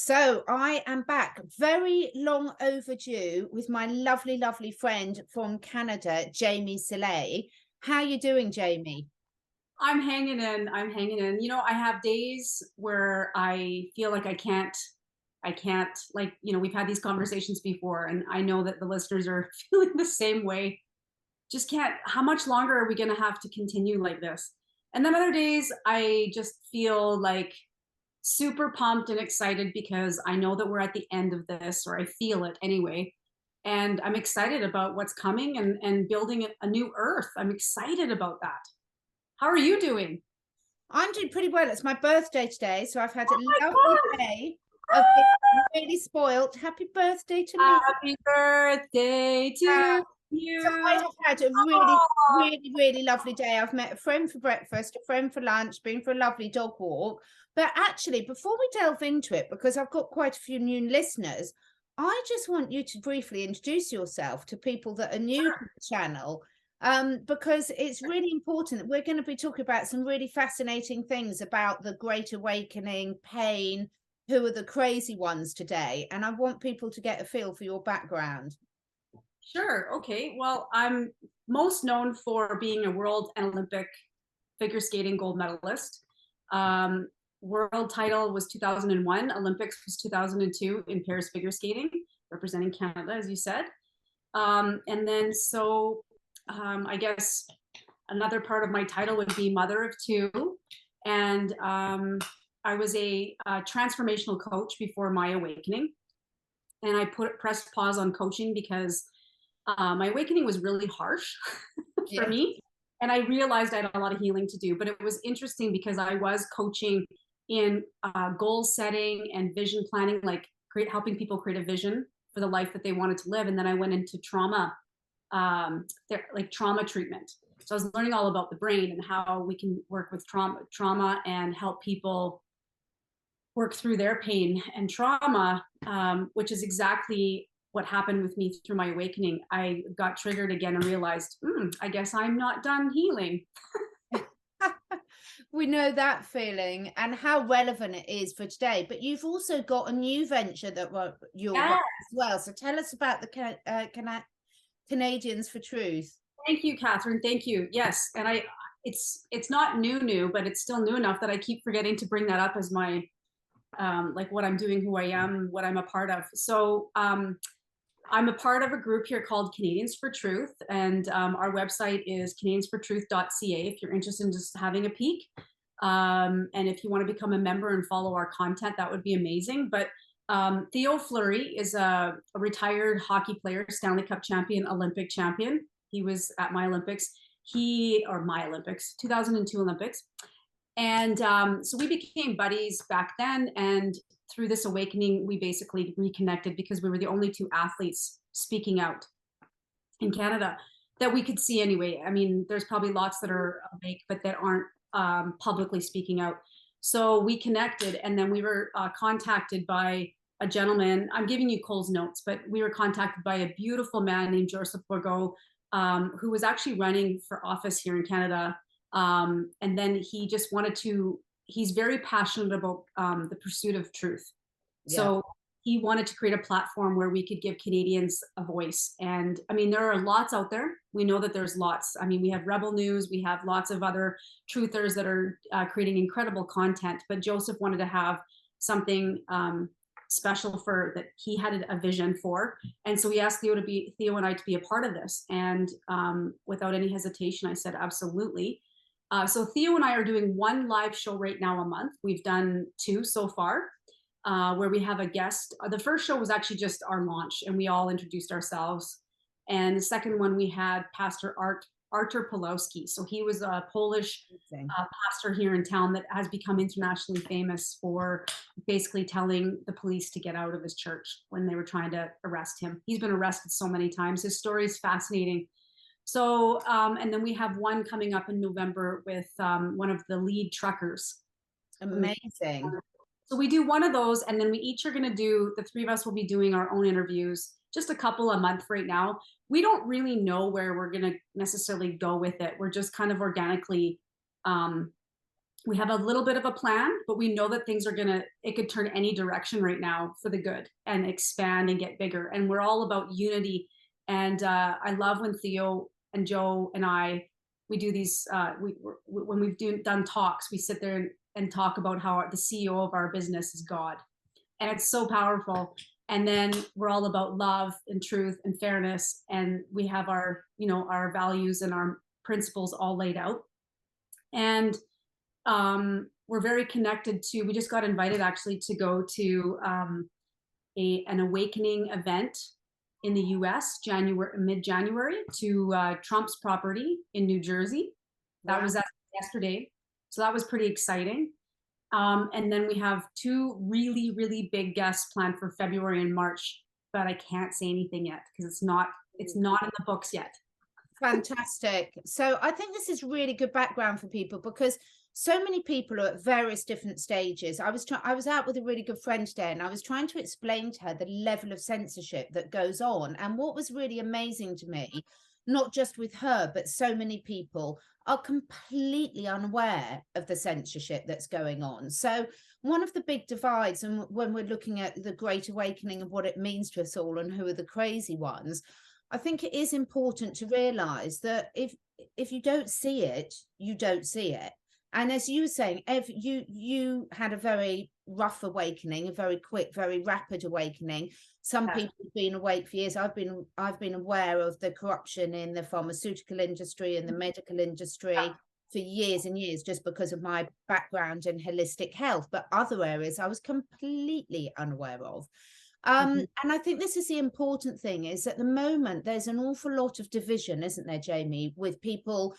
So I am back, very long overdue, with my lovely, lovely friend from Canada, Jamie Saleh. How you doing, Jamie? I'm hanging in. I'm hanging in. I have days where I feel like I can't, like, we've had these conversations before, and I know that the listeners are feeling the same way. Just can't, how much longer are we going to have to continue like this? And then other days, I just feel like super pumped and excited because I know that we're at the end of this, or I feel it anyway. And I'm excited about what's coming and building a new earth. I'm excited about that. How are you doing? I'm doing pretty well. It's my birthday today, so I've had a My lovely God. day of being really spoiled. Happy birthday to me. Happy birthday Uh, to so I you. have had a really, Oh, really, really lovely day. I've met a friend for breakfast, a friend for lunch, been for a lovely dog walk. But actually, before we delve into it, because I've got quite a few new listeners, I just want you to briefly introduce yourself to people that are new to the channel. Because it's really important that we're going to be talking about some really fascinating things about the Great Awakening, pain, who are the crazy ones today. And I want people to get a feel for your background. sure. Okay. Well, I'm most known for being a world and Olympic figure skating gold medalist. Um, World title was 2001. Olympics was 2002 in pairs figure skating, representing Canada, as you said. And then I guess another part of my title would be mother of two. And I was a transformational coach before my awakening. And I pressed pause on coaching because my awakening was really harsh for Yeah. me. And I realized I had a lot of healing to do. But it was interesting because I was coaching in goal setting and vision planning, like helping people create a vision for the life that they wanted to live. And then I went into like trauma treatment. So I was learning all about the brain and how we can work with trauma and help people work through their pain and trauma, which is exactly what happened with me through my awakening. I got triggered again and realized, I guess I'm not done healing. We know that feeling and how relevant it is for today. But you've also got a new venture that you're Yeah. running as well. So tell us about the Canadians for Truth. Thank you, Catherine. Thank you. Yes, and it's not new, but it's still new enough that I keep forgetting to bring that up as my like what I'm doing, who I am, what I'm a part of. So I'm a part of a group here called Canadians for Truth, and our website is canadiansfortruth.ca if you're interested in just having a peek. And if you want to become a member and follow our content, that would be amazing. But Theo Fleury is a retired hockey player, Stanley Cup champion, Olympic champion. He was at my Olympics. Or my Olympics, 2002 Olympics. And so we became buddies back then. And through this awakening, we basically reconnected because we were the only two athletes speaking out in Canada that we could see anyway. I mean, there's probably lots that are awake, but that aren't publicly speaking out. So we connected, and then we were contacted by a gentleman. I'm giving you Cole's notes, but we were contacted by a beautiful man named Joseph Bourgault, who was actually running for office here in Canada. And then he just wanted to, he's very passionate about the pursuit of truth. Yeah. So he wanted to create a platform where we could give Canadians a voice. And I mean, there are lots out there. We know that there's lots. I mean, we have Rebel News, we have lots of other truthers that are creating incredible content. But Joseph wanted to have something special for that he had a vision for. And so we asked Theo and I to be a part of this. And without any hesitation, I said, absolutely. So Theo and I are doing one live show right now a month. We've done two so far, where we have a guest. The first show was actually just our launch, and we all introduced ourselves. And the second one, we had Pastor Artur Pawlowski. So he was a Polish pastor here in town that has become internationally famous for basically telling the police to get out of his church when they were trying to arrest him. He's been arrested so many times. His story is fascinating. So, and then we have one coming up in November with one of the lead truckers. Amazing. So we do one of those, and then we each are going to do, the three of us will be doing our own interviews, just a couple a month right now. We don't really know where we're going to necessarily go with it. We're just kind of organically um, we have a little bit of a plan, but we know that things are it could turn any direction right now for the good and expand and get bigger. And we're all about unity. And I love when Theo and Joe and we do these, when we've done talks, we sit there and talk about how the CEO of our business is God. And it's so powerful. And then we're all about love and truth and fairness. And we have our, our values and our principles all laid out. And we're very connected to, we just got invited actually to go to an awakening event in the US, mid-January, to Trump's property in New Jersey. That was yesterday. So that was pretty exciting. And then we have 2 really, really big guests planned for February and March, but I can't say anything yet because it's not in the books yet. Fantastic. So I think this is really good background for people, because so many people are at various different stages. I was out with a really good friend today, and I was trying to explain to her the level of censorship that goes on. And what was really amazing to me, not just with her, but so many people are completely unaware of the censorship that's going on. So one of the big divides, and when we're looking at the Great Awakening and what it means to us all and who are the crazy ones, I think it is important to realize that if you don't see it, you don't see it. And as you were saying, you had a very rough awakening, a very quick, very rapid awakening. Some people have been awake for years. I've been aware of the corruption in the pharmaceutical industry and the medical industry for years and years, just because of my background in holistic health. But other areas I was completely unaware of. And I think this is the important thing, is at the moment there's an awful lot of division, isn't there, Jamie, with people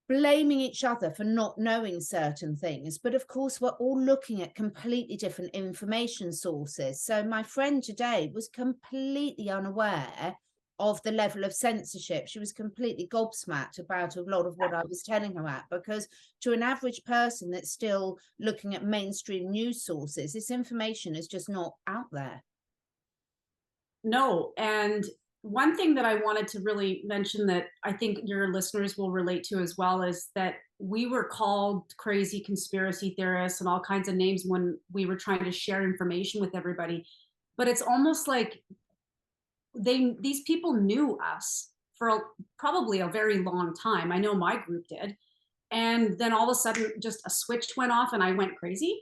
blaming each other for not knowing certain things. But of course, we're all looking at completely different information sources. So my friend today was completely unaware of the level of censorship. She was completely gobsmacked about a lot of what I was telling her at, because to an average person that's still looking at mainstream news sources, this information is just not out there. No. And one thing that I wanted to really mention that I think your listeners will relate to as well is that we were called crazy conspiracy theorists and all kinds of names when we were trying to share information with everybody. But it's almost like these people knew us for probably a very long time. I know my group did. And then all of a sudden just a switch went off and I went crazy.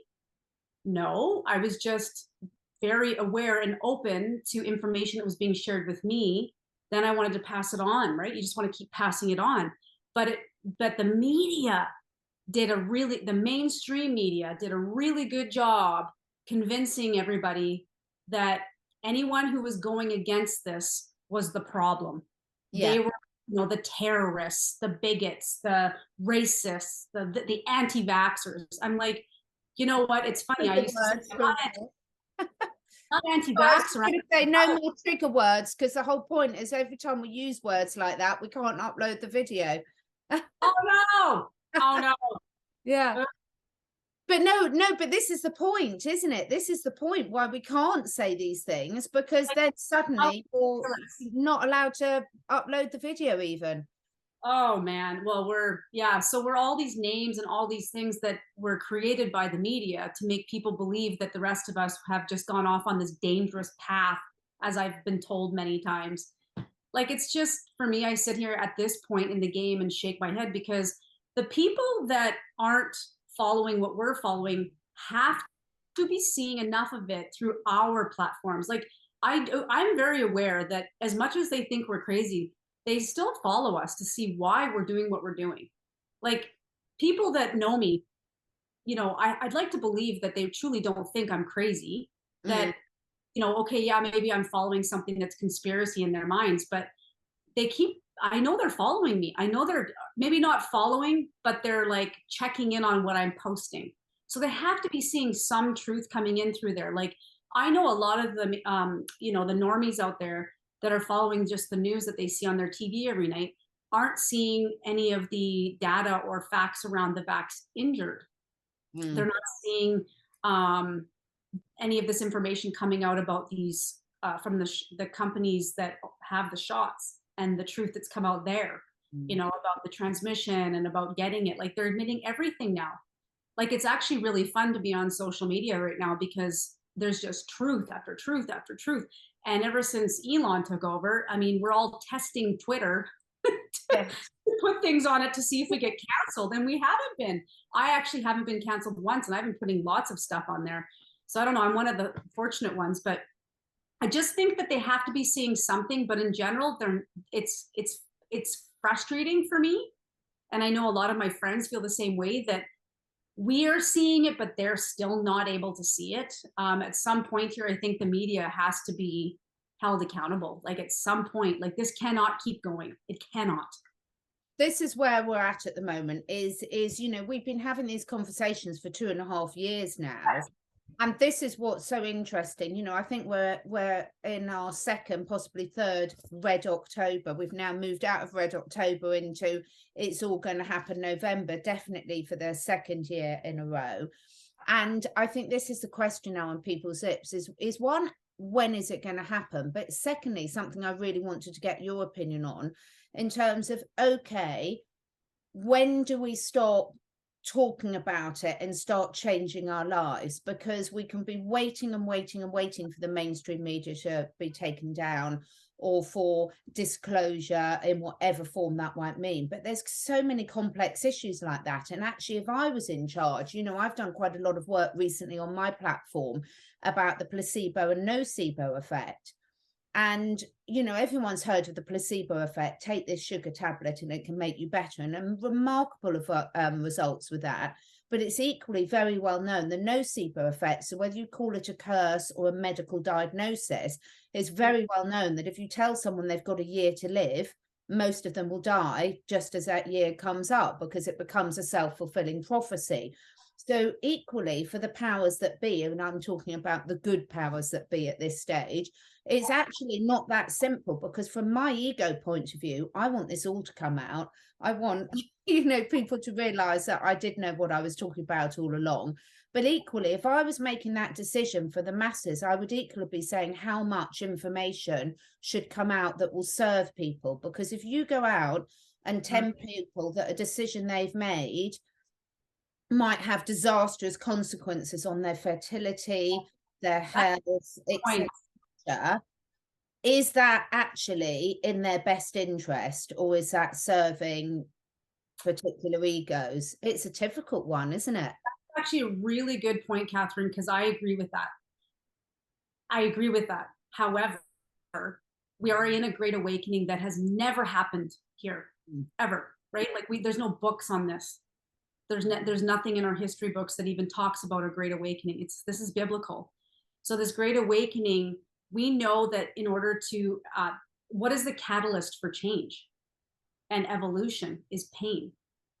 No, I was just very aware and open to information that was being shared with me. Then I wanted to pass it on, right? You just want to keep passing it on. But the media the mainstream media did a really good job convincing everybody that anyone who was going against this was the problem. Yeah. They were, the terrorists, the bigots, the racists, the anti-vaxxers. I'm like, you know what? It's funny. I used to say, not anti-vax, right? Say no more trigger words, because the whole point is every time we use words like that, we can't upload the video. Oh no. Yeah. But but this is the point, isn't it? This is the point why we can't say these things, because then suddenly you're not allowed to upload the video even. Oh man. Well, so we're all these names and all these things that were created by the media to make people believe that the rest of us have just gone off on this dangerous path, as I've been told many times. Like, it's just, for me, I sit here at this point in the game and shake my head, because the people that aren't following what we're following have to be seeing enough of it through our platforms. Like, I'm very aware that as much as they think we're crazy, they still follow us to see why we're doing what we're doing. Like, people that know me, I'd like to believe that they truly don't think I'm crazy, that, okay, yeah, maybe I'm following something that's conspiracy in their minds, but I know they're following me. I know they're maybe not following, but they're like checking in on what I'm posting. So they have to be seeing some truth coming in through there. Like, I know a lot of the, the normies out there that are following just the news that they see on their TV every night aren't seeing any of the data or facts around the vax injured. They're not seeing any of this information coming out about these from the companies that have the shots, and the truth that's come out there, about the transmission and about getting it. Like, they're admitting everything now. like, it's actually really fun to be on social media right now because there's just truth after truth after truth. And ever since Elon took over, I mean, we're all testing Twitter to Yeah. put things on it to see if we get canceled. And we haven't been. I actually haven't been canceled once, and I've been putting lots of stuff on there. So I don't know. I'm one of the fortunate ones, but I just think that they have to be seeing something. But in general, it's frustrating for me. And I know a lot of my friends feel the same way, that we are seeing it, but they're still not able to see it. At some point here, I think the media has to be held accountable. Like, at some point, like, this cannot keep going. It cannot. This is where we're at the moment, is you know, we've been having these conversations for 2.5 years now. And this is what's so interesting. You know, I think we're in our second, possibly third Red October. We've now moved out of Red October into it's all going to happen November, definitely for the second year in a row. And I think this is the question now on people's lips is one, when is it going to happen? But secondly, something I really wanted to get your opinion on in terms of, okay, when do we stop talking about it and start changing our lives? Because we can be waiting and waiting and waiting for the mainstream media to be taken down, or for disclosure in whatever form that might mean. But there's so many complex issues like that. And actually, if I was in charge, you know, I've done quite a lot of work recently on my platform about the placebo and nocebo effect. And, you know, everyone's heard of the placebo effect. Take this sugar tablet and it can make you better. And remarkable results with that. But it's equally very well known, the nocebo effect. So whether you call it a curse or a medical diagnosis, it's very well known that if you tell someone they've got a year to live, most of them will die just as that year comes up, because it becomes a self-fulfilling prophecy. So equally, for the powers that be, and I'm talking about the good powers that be at this stage, it's actually not that simple, because from my ego point of view, I want this all to come out. I want, you know, people to realize that I did know what I was talking about all along. But equally, if I was making that decision for the masses, I would equally be saying how much information should come out that will serve people. Because if you go out and 10 people that a decision they've made might have disastrous consequences on their fertility, their health, etc., is that actually in their best interest, or is that serving particular egos? It's a difficult one, isn't it? That's actually a really good point, Catherine, because I agree with that. I agree with that. However, we are in a great awakening that has never happened here, ever, right? Like, there's no books on this. There's nothing in our history books that even talks about a great awakening. This is biblical. So this great awakening, we know that in order to, what is the catalyst for change and evolution is pain.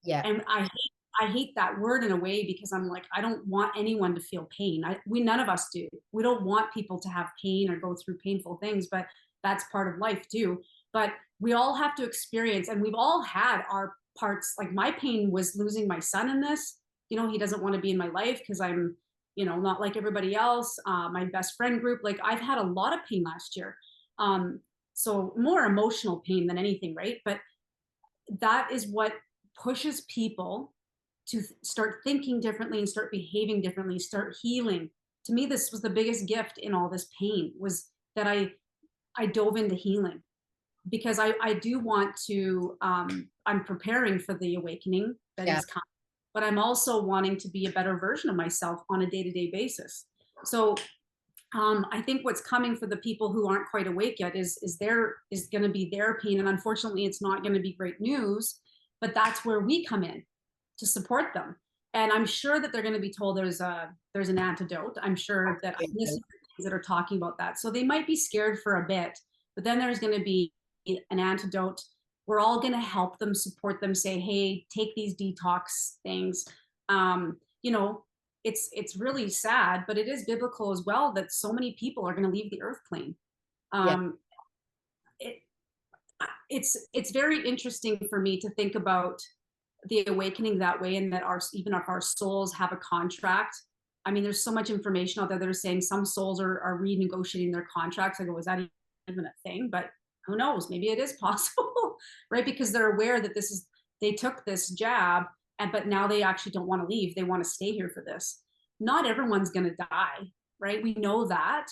Yeah. And I hate that word in a way, because I'm like, I don't want anyone to feel pain. None of us do. We don't want people to have pain or go through painful things, but that's part of life too. But we all have to experience, and we've all had our parts. Like, my pain was losing my son in this. You know, he doesn't want to be in my life because I'm, you know, not like everybody else. My best friend group, like, I've had a lot of pain last year. So more emotional pain than anything, right? But that is what pushes people to start thinking differently and start behaving differently, start healing. To me, this was the biggest gift in all this pain, was that I dove into healing, because I do want to, I'm preparing for the awakening that is coming, but I'm also wanting to be a better version of myself on a day-to-day basis. So I think what's coming for the people who aren't quite awake yet is going to be their pain. And unfortunately, it's not going to be great news, but that's where we come in to support them. And I'm sure that they're going to be told there's an antidote. I'm sure that I listen to things that are talking about that. So they might be scared for a bit, but then there's going to be an antidote. We're all going to help them, support them, say, hey, take these detox things. You know, it's really sad, but it is biblical as well, that so many people are going to leave the earth plane. It's very interesting for me to think about the awakening that way, and that even if our souls have a contract. I mean, there's so much information out there that are saying some souls are renegotiating their contracts. I go, is that even a thing? But who knows? Maybe it is possible, right? Because they're aware that they took this jab but now they actually don't want to leave. They want to stay here for this. Not everyone's going to die, right? We know that.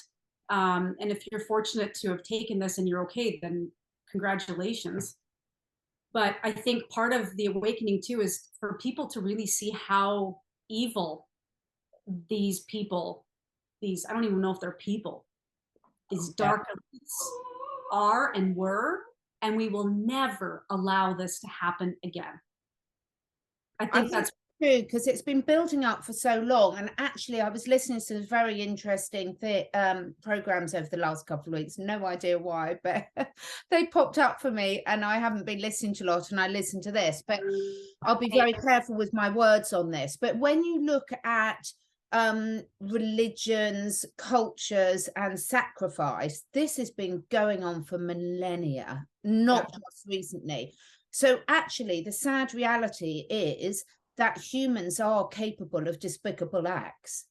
And if you're fortunate to have taken this and you're okay, then congratulations. But I think part of the awakening too is for people to really see how evil these people, these, I don't even know if they're people, these dark elites are and were, and we will never allow this to happen again. I think that's true, because it's been building up for so long. And actually, I was listening to some very interesting programs over the last couple of weeks. No idea why, but they popped up for me, and I haven't been listening to a lot, and I listened to this. But I'll be very careful with my words on this. But when you look at religions, cultures, and sacrifice, this has been going on for millennia, not just recently. So actually, the sad reality is that humans are capable of despicable acts.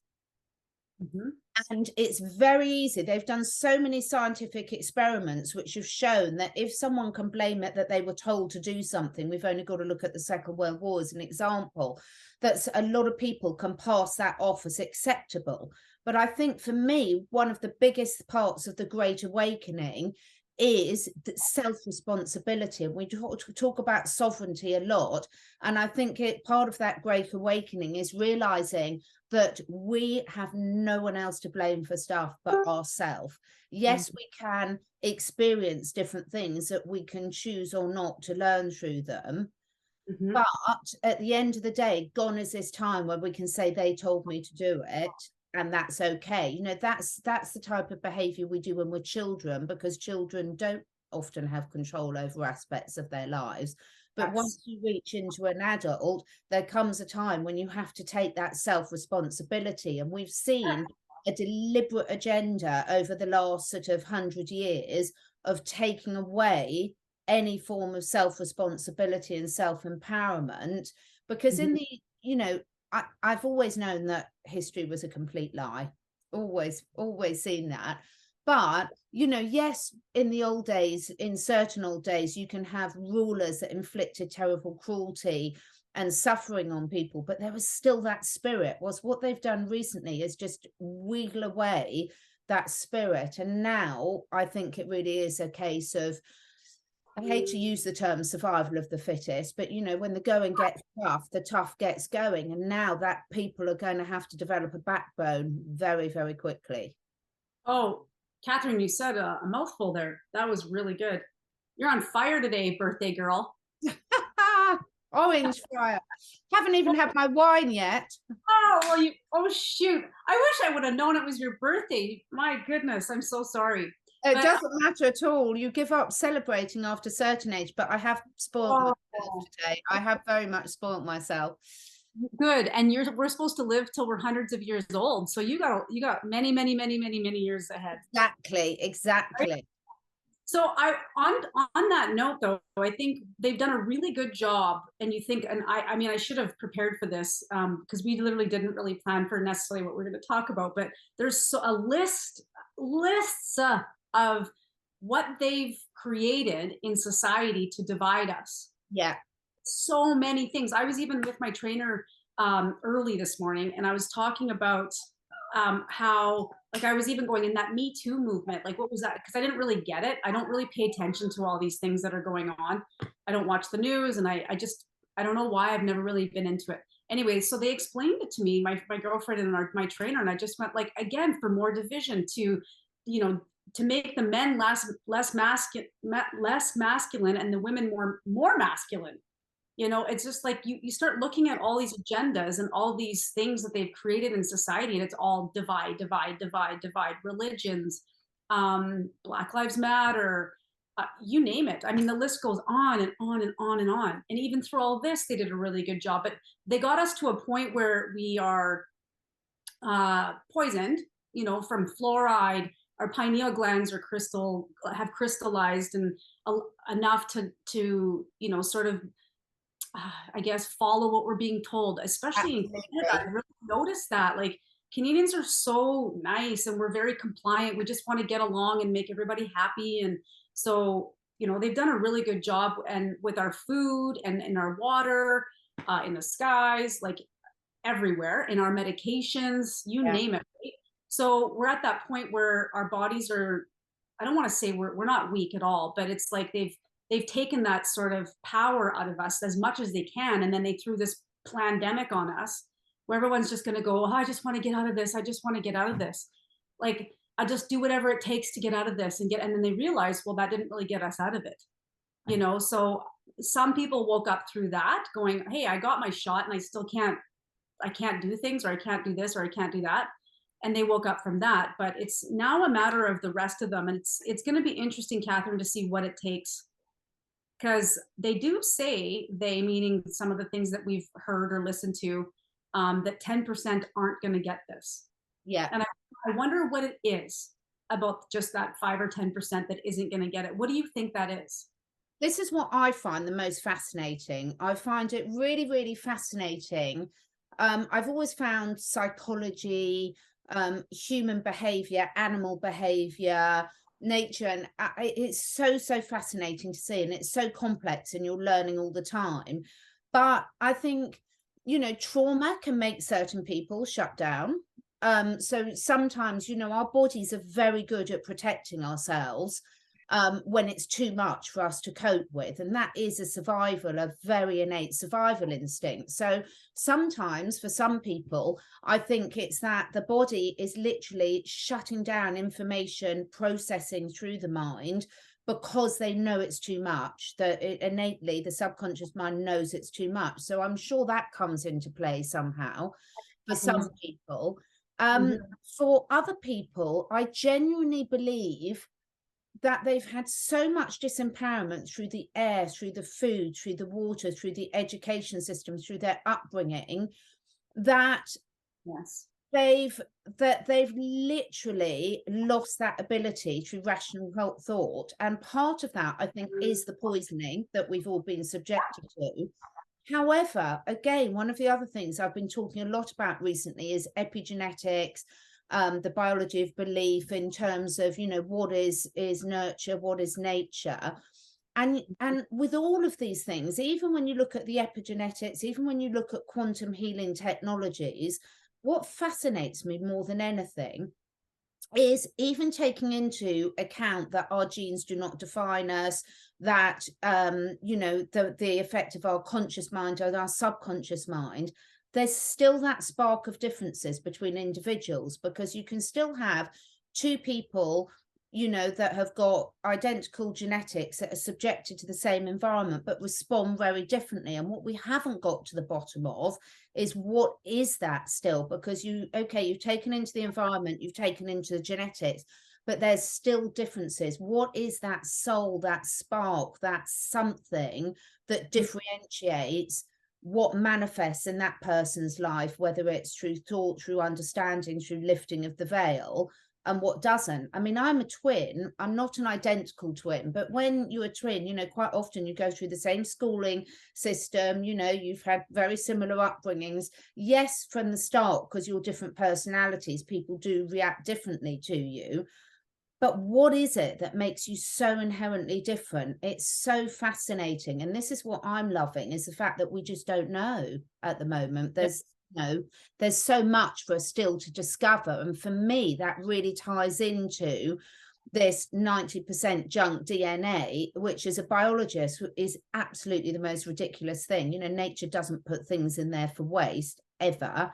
Mm-hmm. And it's very easy. They've done so many scientific experiments which have shown that if someone can blame it that they were told to do something, we've only got to look at the Second World War as an example, that a lot of people can pass that off as acceptable. But I think for me, one of the biggest parts of the Great Awakening is self-responsibility. And we talk about sovereignty a lot. And I think part of that Great Awakening is realizing that we have no one else to blame for stuff but ourselves. Yes, we can experience different things that we can choose or not to learn through them. Mm-hmm. But at the end of the day, gone is this time where we can say they told me to do it, and that's okay. You know, that's the type of behavior we do when we're children, because children don't often have control over aspects of their lives. But once you reach into an adult, there comes a time when you have to take that self-responsibility. And we've seen a deliberate agenda over the last sort of 100 years of taking away any form of self-responsibility and self-empowerment, because in the, you know, I've always known that history was a complete lie, always seen that. But, you know, yes, in the old days, in certain old days, you can have rulers that inflicted terrible cruelty and suffering on people, but there was still that spirit. What they've done recently is just wiggle away that spirit. And now I think it really is a case of, I hate to use the term survival of the fittest, but, you know, when the going gets tough, the tough gets going. And now that people are going to have to develop a backbone very, very quickly. Oh, Catherine, you said a mouthful there. That was really good. You're on fire today, birthday girl. Orange fire. Haven't even had my wine yet. Oh, well, oh, shoot. I wish I would have known it was your birthday. My goodness, I'm so sorry. It doesn't matter at all. You give up celebrating after a certain age, but I have spoiled myself today. I have very much spoiled myself. Good. And we're supposed to live till we're hundreds of years old. So you got many years ahead. Exactly. Right? So on that note, though, I think they've done a really good job. And you think, and I mean, I should have prepared for this because we literally didn't really plan for necessarily what we're going to talk about. But there's a lists of what they've created in society to divide us. Yeah. So many things. I was even with my trainer early this morning, and I was talking about how, like, I was even going in that Me Too movement. Like, what was that? Because I didn't really get it. I don't really pay attention to all these things that are going on. I don't watch the news, and I don't know why. I've never really been into it. Anyway, so they explained it to me, my girlfriend and my trainer, and I just went, like, again, for more division, to, you know, to make the men less masculine and the women more masculine. You know, it's just like you start looking at all these agendas and all these things that they've created in society, and it's all divide. Religions, Black Lives Matter, you name it. I mean, the list goes on and on and on and on. And even through all this, they did a really good job. But they got us to a point where we are poisoned, you know, from fluoride. Our pineal glands have crystallized and enough to you know, sort of, I guess, follow what we're being told, especially in Canada. I really noticed that, like, Canadians are so nice and we're very compliant. We just want to get along and make everybody happy. And so, you know, they've done a really good job, and with our food and our water. in the skies, like everywhere, in our medications, you Yeah. name it. Right? So we're at that point where our bodies are, I don't want to say we're not weak at all, but it's like they've taken that sort of power out of us as much as they can. And then they threw this pandemic on us where everyone's just going to go, oh, I just want to get out of this. I just want to get out of this. Like, I just do whatever it takes to get out of this and then they realize, well, that didn't really get us out of it. So some people woke up through that going, hey, I got my shot and I can't do things, or I can't do this, or I can't do that. And they woke up from that. But it's now a matter of the rest of them. And it's going to be interesting, Catherine, to see what it takes. Because they do say, they meaning some of the things that we've heard or listened to, that 10% aren't going to get this. Yeah. And I wonder what it is about just that 5 or 10% that isn't going to get it. What do you think that is? This is what I find the most fascinating. I find it really, really fascinating. I've always found psychology, human behavior, animal behavior, nature, and it's so, so fascinating to see. And it's so complex and you're learning all the time. But I think, trauma can make certain people shut down. So sometimes, our bodies are very good at protecting ourselves when it's too much for us to cope with. And that is a very innate survival instinct. So sometimes for some people, I think it's that the body is literally shutting down information processing through the mind because they know it's too much, that innately the subconscious mind knows it's too much. So I'm sure that comes into play somehow for some people. For other people, I genuinely believe that they've had so much disempowerment through the air, through the food, through the water, through the education system, through their upbringing, that Yes. they've literally lost that ability through rational thought. And part of that, I think, is the poisoning that we've all been subjected to. However, again, one of the other things I've been talking a lot about recently is epigenetics, the biology of belief in terms of, what is nurture, what is nature. And with all of these things, even when you look at the epigenetics, even when you look at quantum healing technologies, what fascinates me more than anything is even taking into account that our genes do not define us, that the effect of our conscious mind or our subconscious mind, there's still that spark of differences between individuals, because you can still have two people that have got identical genetics that are subjected to the same environment but respond very differently. And what we haven't got to the bottom of is what is that still, because you've taken into the environment, you've taken into the genetics, but there's still differences. What is that soul, that spark, that something that differentiates what manifests in that person's life, whether it's through thought, through understanding, through lifting of the veil, and what doesn't? I mean, I'm a twin. I'm not an identical twin, but when you're a twin, quite often you go through the same schooling system, you've had very similar upbringings. Yes, from the start, because you're different personalities, people do react differently to you. But what is it that makes you so inherently different? It's so fascinating. And this is what I'm loving, is the fact that we just don't know at the moment. There's so much for us still to discover. And for me, that really ties into this 90% junk DNA, which as a biologist is absolutely the most ridiculous thing. Nature doesn't put things in there for waste ever.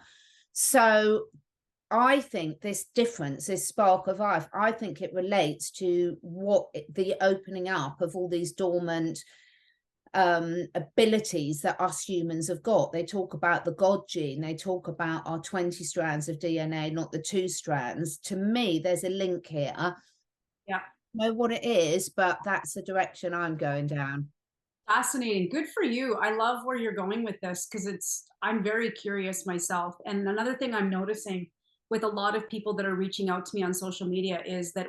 So I think this difference, this spark of life, I think it relates to the opening up of all these dormant abilities that us humans have got. They talk about the God gene, they talk about our 20 strands of DNA, not the 2 strands. To me, there's a link here. Yeah. Know what it is, but that's the direction I'm going down. Fascinating. Good for you. I love where you're going with this, because I'm very curious myself. And another thing I'm noticing with a lot of people that are reaching out to me on social media is that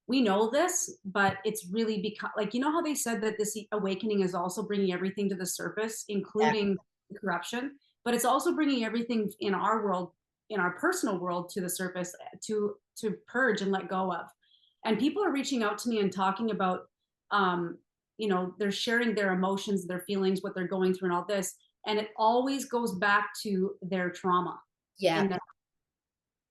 we know this, but it's really become like, how they said that this awakening is also bringing everything to the surface, including corruption, but it's also bringing everything in our world, in our personal world, to the surface to purge and let go of. And people are reaching out to me and talking about, they're sharing their emotions, their feelings, what they're going through and all this. and it always goes back to their trauma. Yeah.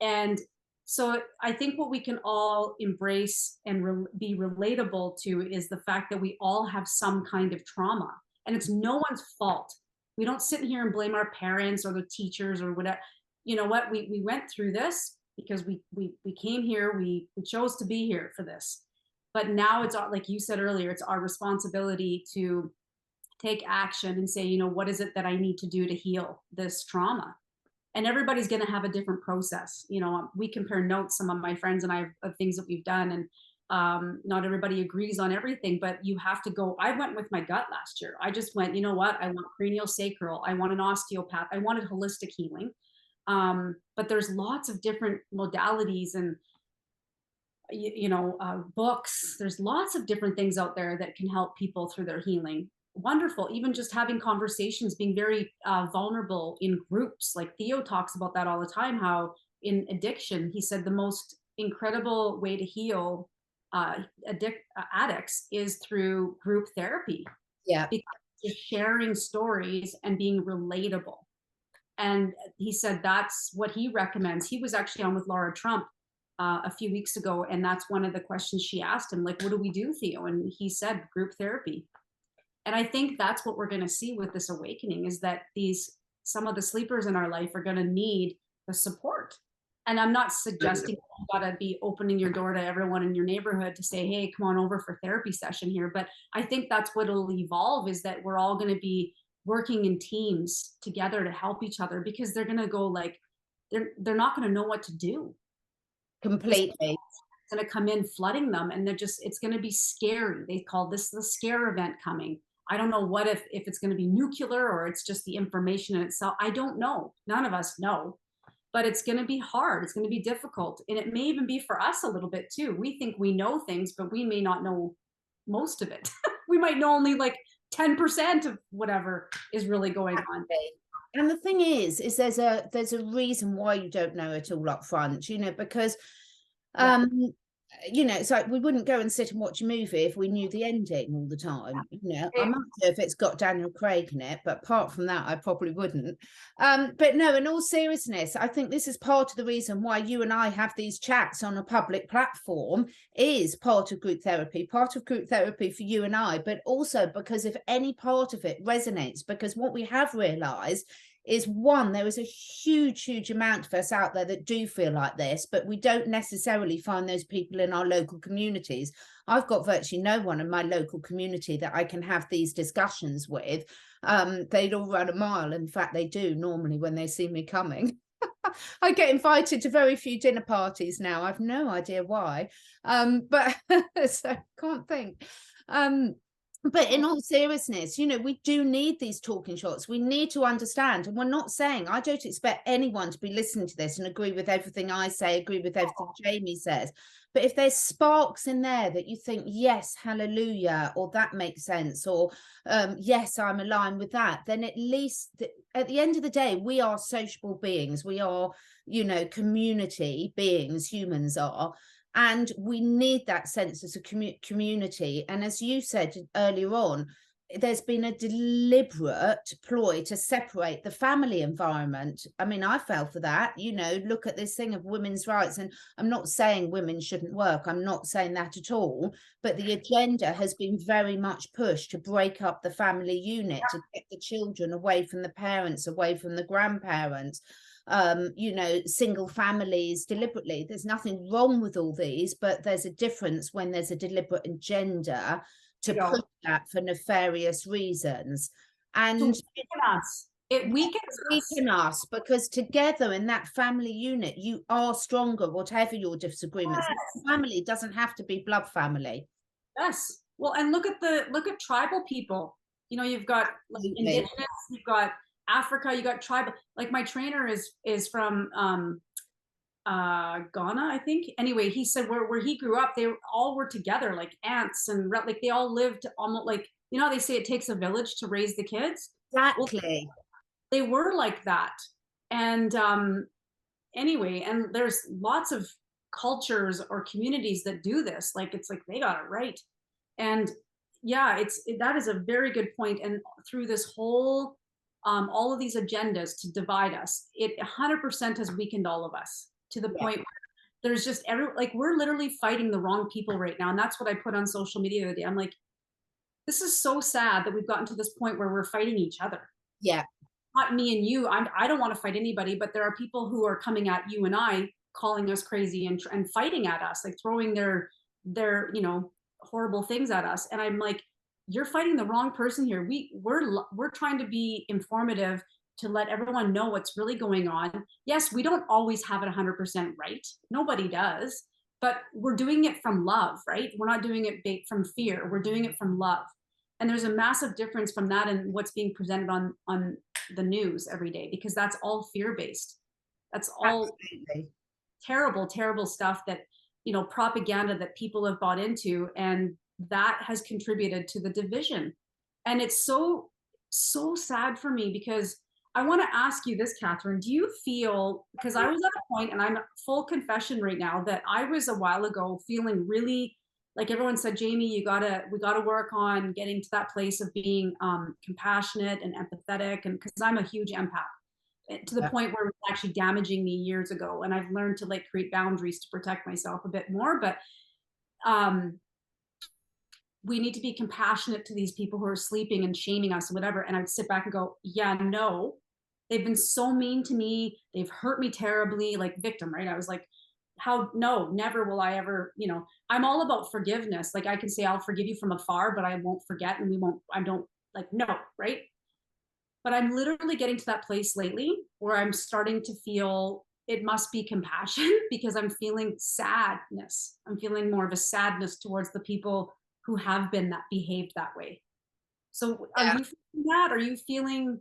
And so I think what we can all embrace and be relatable to is the fact that we all have some kind of trauma, and it's no one's fault. We don't sit here and blame our parents or the teachers or whatever. You know what? We went through this because we came here. We chose to be here for this. But now it's like you said earlier, it's our responsibility to take action and say, you know, what is it that I need to do to heal this trauma? And everybody's going to have a different process. You know, we compare notes, some of my friends and I, of things that we've done, and not everybody agrees on everything, but you have to go. I went with my gut last year. I just went, you know what? I want cranial sacral. I want an osteopath. I wanted holistic healing. But there's lots of different modalities and, books. There's lots of different things out there that can help people through their healing. Wonderful. Even just having conversations, being very vulnerable in groups. Like Theo talks about that all the time, how in addiction, he said the most incredible way to heal addicts is through group therapy. Yeah. Because just sharing stories and being relatable. And he said that's what he recommends. He was actually on with Laura Trump a few weeks ago, and that's one of the questions she asked him, like, what do we do, Theo? And he said group therapy. And I think that's what we're going to see with this awakening, is that some of the sleepers in our life are going to need the support. And I'm not suggesting you got to be opening your door to everyone in your neighborhood to say, hey, come on over for therapy session here. But I think that's what will evolve, is that we're all going to be working in teams together to help each other, because they're going to go like, they're not going to know what to do. Completely. It's going to come in flooding them, and it's going to be scary. They call this the scare event coming. I don't know what if it's going to be nuclear or it's just the information in itself. I don't know. None of us know. But it's going to be hard. It's going to be difficult. And it may even be for us a little bit too. We think we know things, but we may not know most of it. We might know only like 10% of whatever is really going on. And the thing is there's a reason why you don't know it all up front, because it's like we wouldn't go and sit and watch a movie if we knew the ending all the time. I might do if it's got Daniel Craig in it, but apart from that, I probably wouldn't. But no, in all seriousness, I think this is part of the reason why you and I have these chats on a public platform, is part of group therapy for you and I, but also because if any part of it resonates, because what we have realized is, one, there is a huge amount of us out there that do feel like this, but we don't necessarily find those people in our local communities. I've got virtually no one in my local community that I can have these discussions with. They'd all run a mile. In fact, they do normally when they see me coming. I get invited to very few dinner parties now. I've no idea why, but so can't think. But in all seriousness, we do need these talking shots. We need to understand. And we're not saying, I don't expect anyone to be listening to this and agree with everything I say, agree with everything Jamie says. But if there's sparks in there that you think, yes, hallelujah, or that makes sense, or yes, I'm aligned with that, then at least at the end of the day, we are sociable beings. We are, community beings, humans are. And we need that sense of community. And as you said earlier on, there's been a deliberate ploy to separate the family environment. I mean, I fell for that. Look at this thing of women's rights. And I'm not saying women shouldn't work. I'm not saying that at all. But the agenda has been very much pushed to break up the family unit, to get the children away from the parents, away from the grandparents. Single families deliberately. There's nothing wrong with all these, but there's a difference when there's a deliberate agenda to push that for nefarious reasons. And it weakens us because together in that family unit, you are stronger, whatever your disagreements. Yes. Family doesn't have to be blood family. Yes. Well, and look at tribal people. You've got indigenous, you've got Africa, you got tribal. Like my trainer is from Ghana, I think. Anyway, he said where he grew up, they all were together like ants, and like they all lived almost like, they say it takes a village to raise the kids. Exactly. Well, they were like that. And anyway, and there's lots of cultures or communities that do this. Like it's like they got it right. And yeah, that is a very good point. And through this whole all of these agendas to divide us, it 100% has weakened all of us to the point where there's just we're literally fighting the wrong people right now. And that's what I put on social media the other day. I'm like, this is so sad that we've gotten to this point where we're fighting each other. Yeah. Not me and you. I don't want to fight anybody, but there are people who are coming at you and I, calling us crazy and fighting at us, like throwing their horrible things at us. And I'm like, you're fighting the wrong person here. We're trying to be informative to let everyone know what's really going on. Yes, we don't always have it 100% right. Nobody does, but we're doing it from love, right? We're not doing it from fear. We're doing it from love. And there's a massive difference from that and what's being presented on the news every day, because that's all fear-based. That's all terrible, terrible stuff that, propaganda that people have bought into, and that has contributed to the division. And it's so sad for me, because I want to ask you this, Catherine, do you feel, because I was at a point, and I'm full confession right now, that I was a while ago feeling really, like everyone said, Jamie, we got to work on getting to that place of being compassionate and empathetic. And because I'm a huge empath, to the point where it was actually damaging me years ago. And I've learned to create boundaries to protect myself a bit more. But we need to be compassionate to these people who are sleeping and shaming us and whatever. And I'd sit back and go, yeah, no, they've been so mean to me. They've hurt me terribly, like victim, right? I was like, no, never will I ever, I'm all about forgiveness. Like I can say, I'll forgive you from afar, but I won't forget. And no, right? But I'm literally getting to that place lately where I'm starting to feel it must be compassion, because I'm feeling sadness. I'm feeling more of a sadness towards the people who have behaved that way. So are you feeling that? Are you feeling?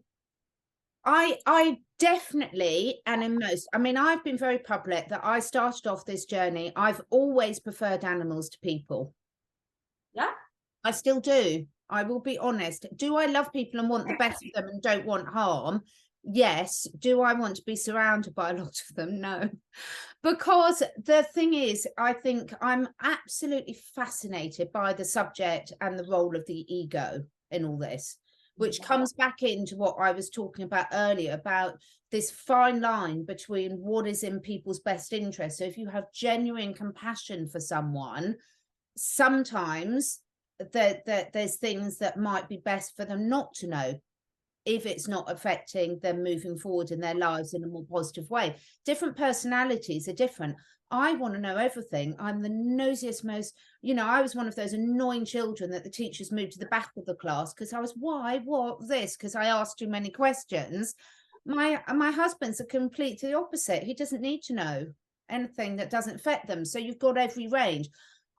I definitely, and in most, I've been very public that I started off this journey. I've always preferred animals to people. Yeah. I still do. I will be honest. Do I love people and want the best of them and don't want harm? Yes. Do I want to be surrounded by a lot of them? No. Because the thing is, I think I'm absolutely fascinated by the subject and the role of the ego in all this, which comes back into what I was talking about earlier, about this fine line between what is in people's best interest. So if you have genuine compassion for someone, sometimes there's things that might be best for them not to know, if it's not affecting them moving forward in their lives in a more positive way. Different personalities are different. I want to know everything. I'm the nosiest, most, I was one of those annoying children that the teachers moved to the back of the class because I was, because I asked too many questions. My husband's completely the opposite. He doesn't need to know anything that doesn't affect them. So you've got every range.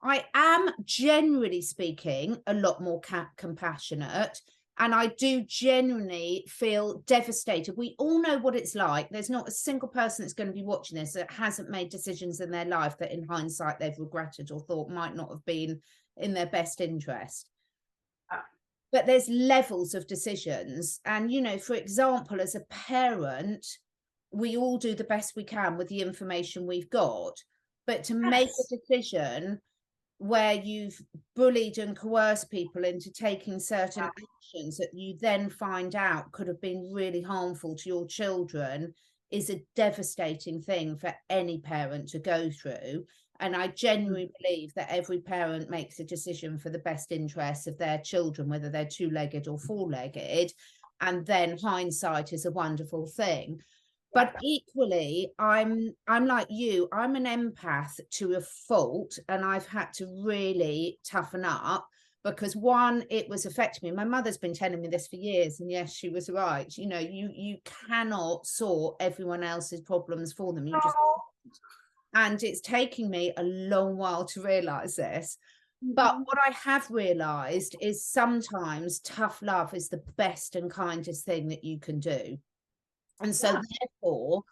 I am, generally speaking, a lot more compassionate. And I do genuinely feel devastated. We all know what it's like. There's not a single person that's going to be watching this that hasn't made decisions in their life that in hindsight they've regretted or thought might not have been in their best interest. But there's levels of decisions. And, for example, as a parent, we all do the best we can with the information we've got. But to make a decision where you've bullied and coerced people into taking certain actions that you then find out could have been really harmful to your children is a devastating thing for any parent to go through. And I genuinely believe that every parent makes a decision for the best interests of their children, whether they're two-legged or four-legged, and then hindsight is a wonderful thing. But equally, I'm like you, I'm an empath to a fault, and I've had to really toughen up because, one, it was affecting me. My mother's been telling me this for years, and yes, she was right. You cannot sort everyone else's problems for them. You just, and it's taking me a long while to realize this. But what I have realized is sometimes tough love is the best and kindest thing that you can do. And so therefore,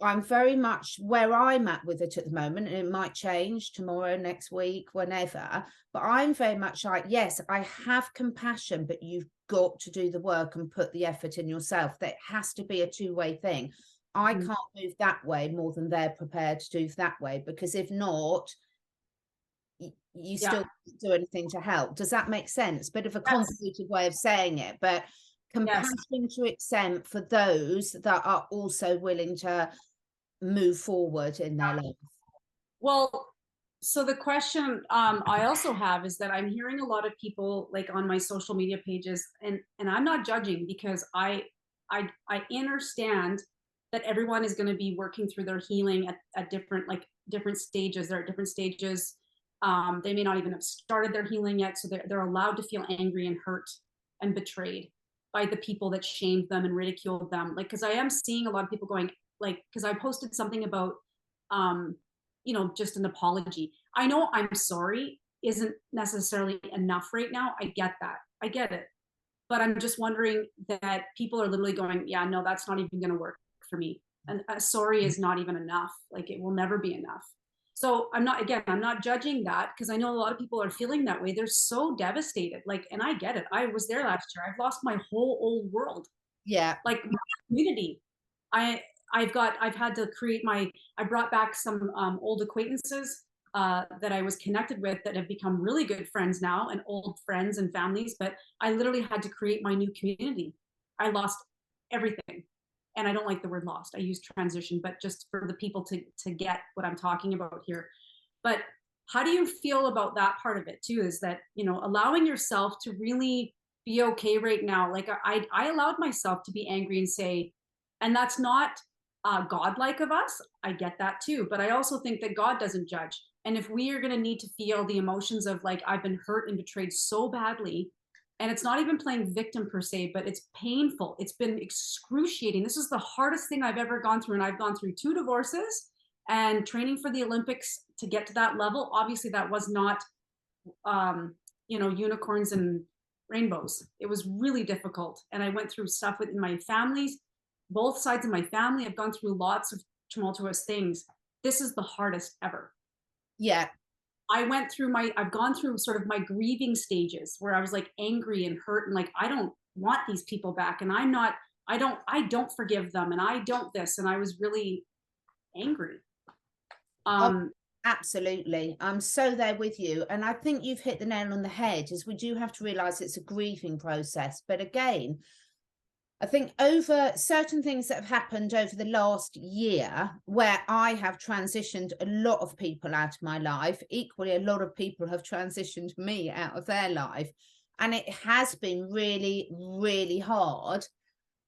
I'm very much where I'm at with it at the moment, and it might change tomorrow, next week, whenever, but I'm very much like, yes, I have compassion, but you've got to do the work and put the effort in yourself. That has to be a two-way thing. I can't move that way more than they're prepared to do that way, because if not, you still can't do anything to help. Does that make sense? Bit of a complicated way of saying it, but Yes. compassion to exempt for those that are also willing to move forward in their life. Well, so the question I also have is that I'm hearing a lot of people like on my social media pages, and I'm not judging because I understand that everyone is going to be working through their healing at different stages. They're at different stages. They may not even have started their healing yet, so they're allowed to feel angry and hurt and betrayed by the people that shamed them and ridiculed them. Like, because I am seeing a lot of people going like, because I posted something about um, just an apology. I know I'm sorry isn't necessarily enough right now. I get that. I get it. But I'm just wondering that people are literally going, yeah, no, that's not even going to work for me. And sorry is not even enough. Like it will never be enough. So I'm not judging that because I know a lot of people are feeling that way. They're so devastated. Like, and I get it. I was there last year. I've lost my whole old world. Yeah. Like my community. I I've had to create I brought back some old acquaintances that I was connected with that have become really good friends now and old friends and families, but I literally had to create my new community. I lost everything. And I don't like the word lost. I use transition, but just for the people to get what I'm talking about here. But how do you feel about that part of it too? Is that, allowing yourself to really be okay right now? Like I allowed myself to be angry and say, and that's not godlike of us. I get that too. But I also think that God doesn't judge. And if we are going to need to feel the emotions of like, I've been hurt and betrayed so badly, and it's not even playing victim per se, but it's painful. It's been excruciating. This is the hardest thing I've ever gone through. And I've gone through 2 divorces and training for the Olympics to get to that level. Obviously, that was not, unicorns and rainbows. It was really difficult. And I went through stuff within my families, both sides of my family. I've gone through lots of tumultuous things. This is the hardest ever. Yeah. I've gone through sort of my grieving stages where I was like angry and hurt and like, I don't want these people back. And I don't forgive them. And I don't this. And I was really angry. Oh, absolutely. I'm so there with you. And I think you've hit the nail on the head, is we do have to realize it's a grieving process. But again, I think over certain things that have happened over the last year, where I have transitioned a lot of people out of my life, equally a lot of people have transitioned me out of their life. And it has been really, really hard.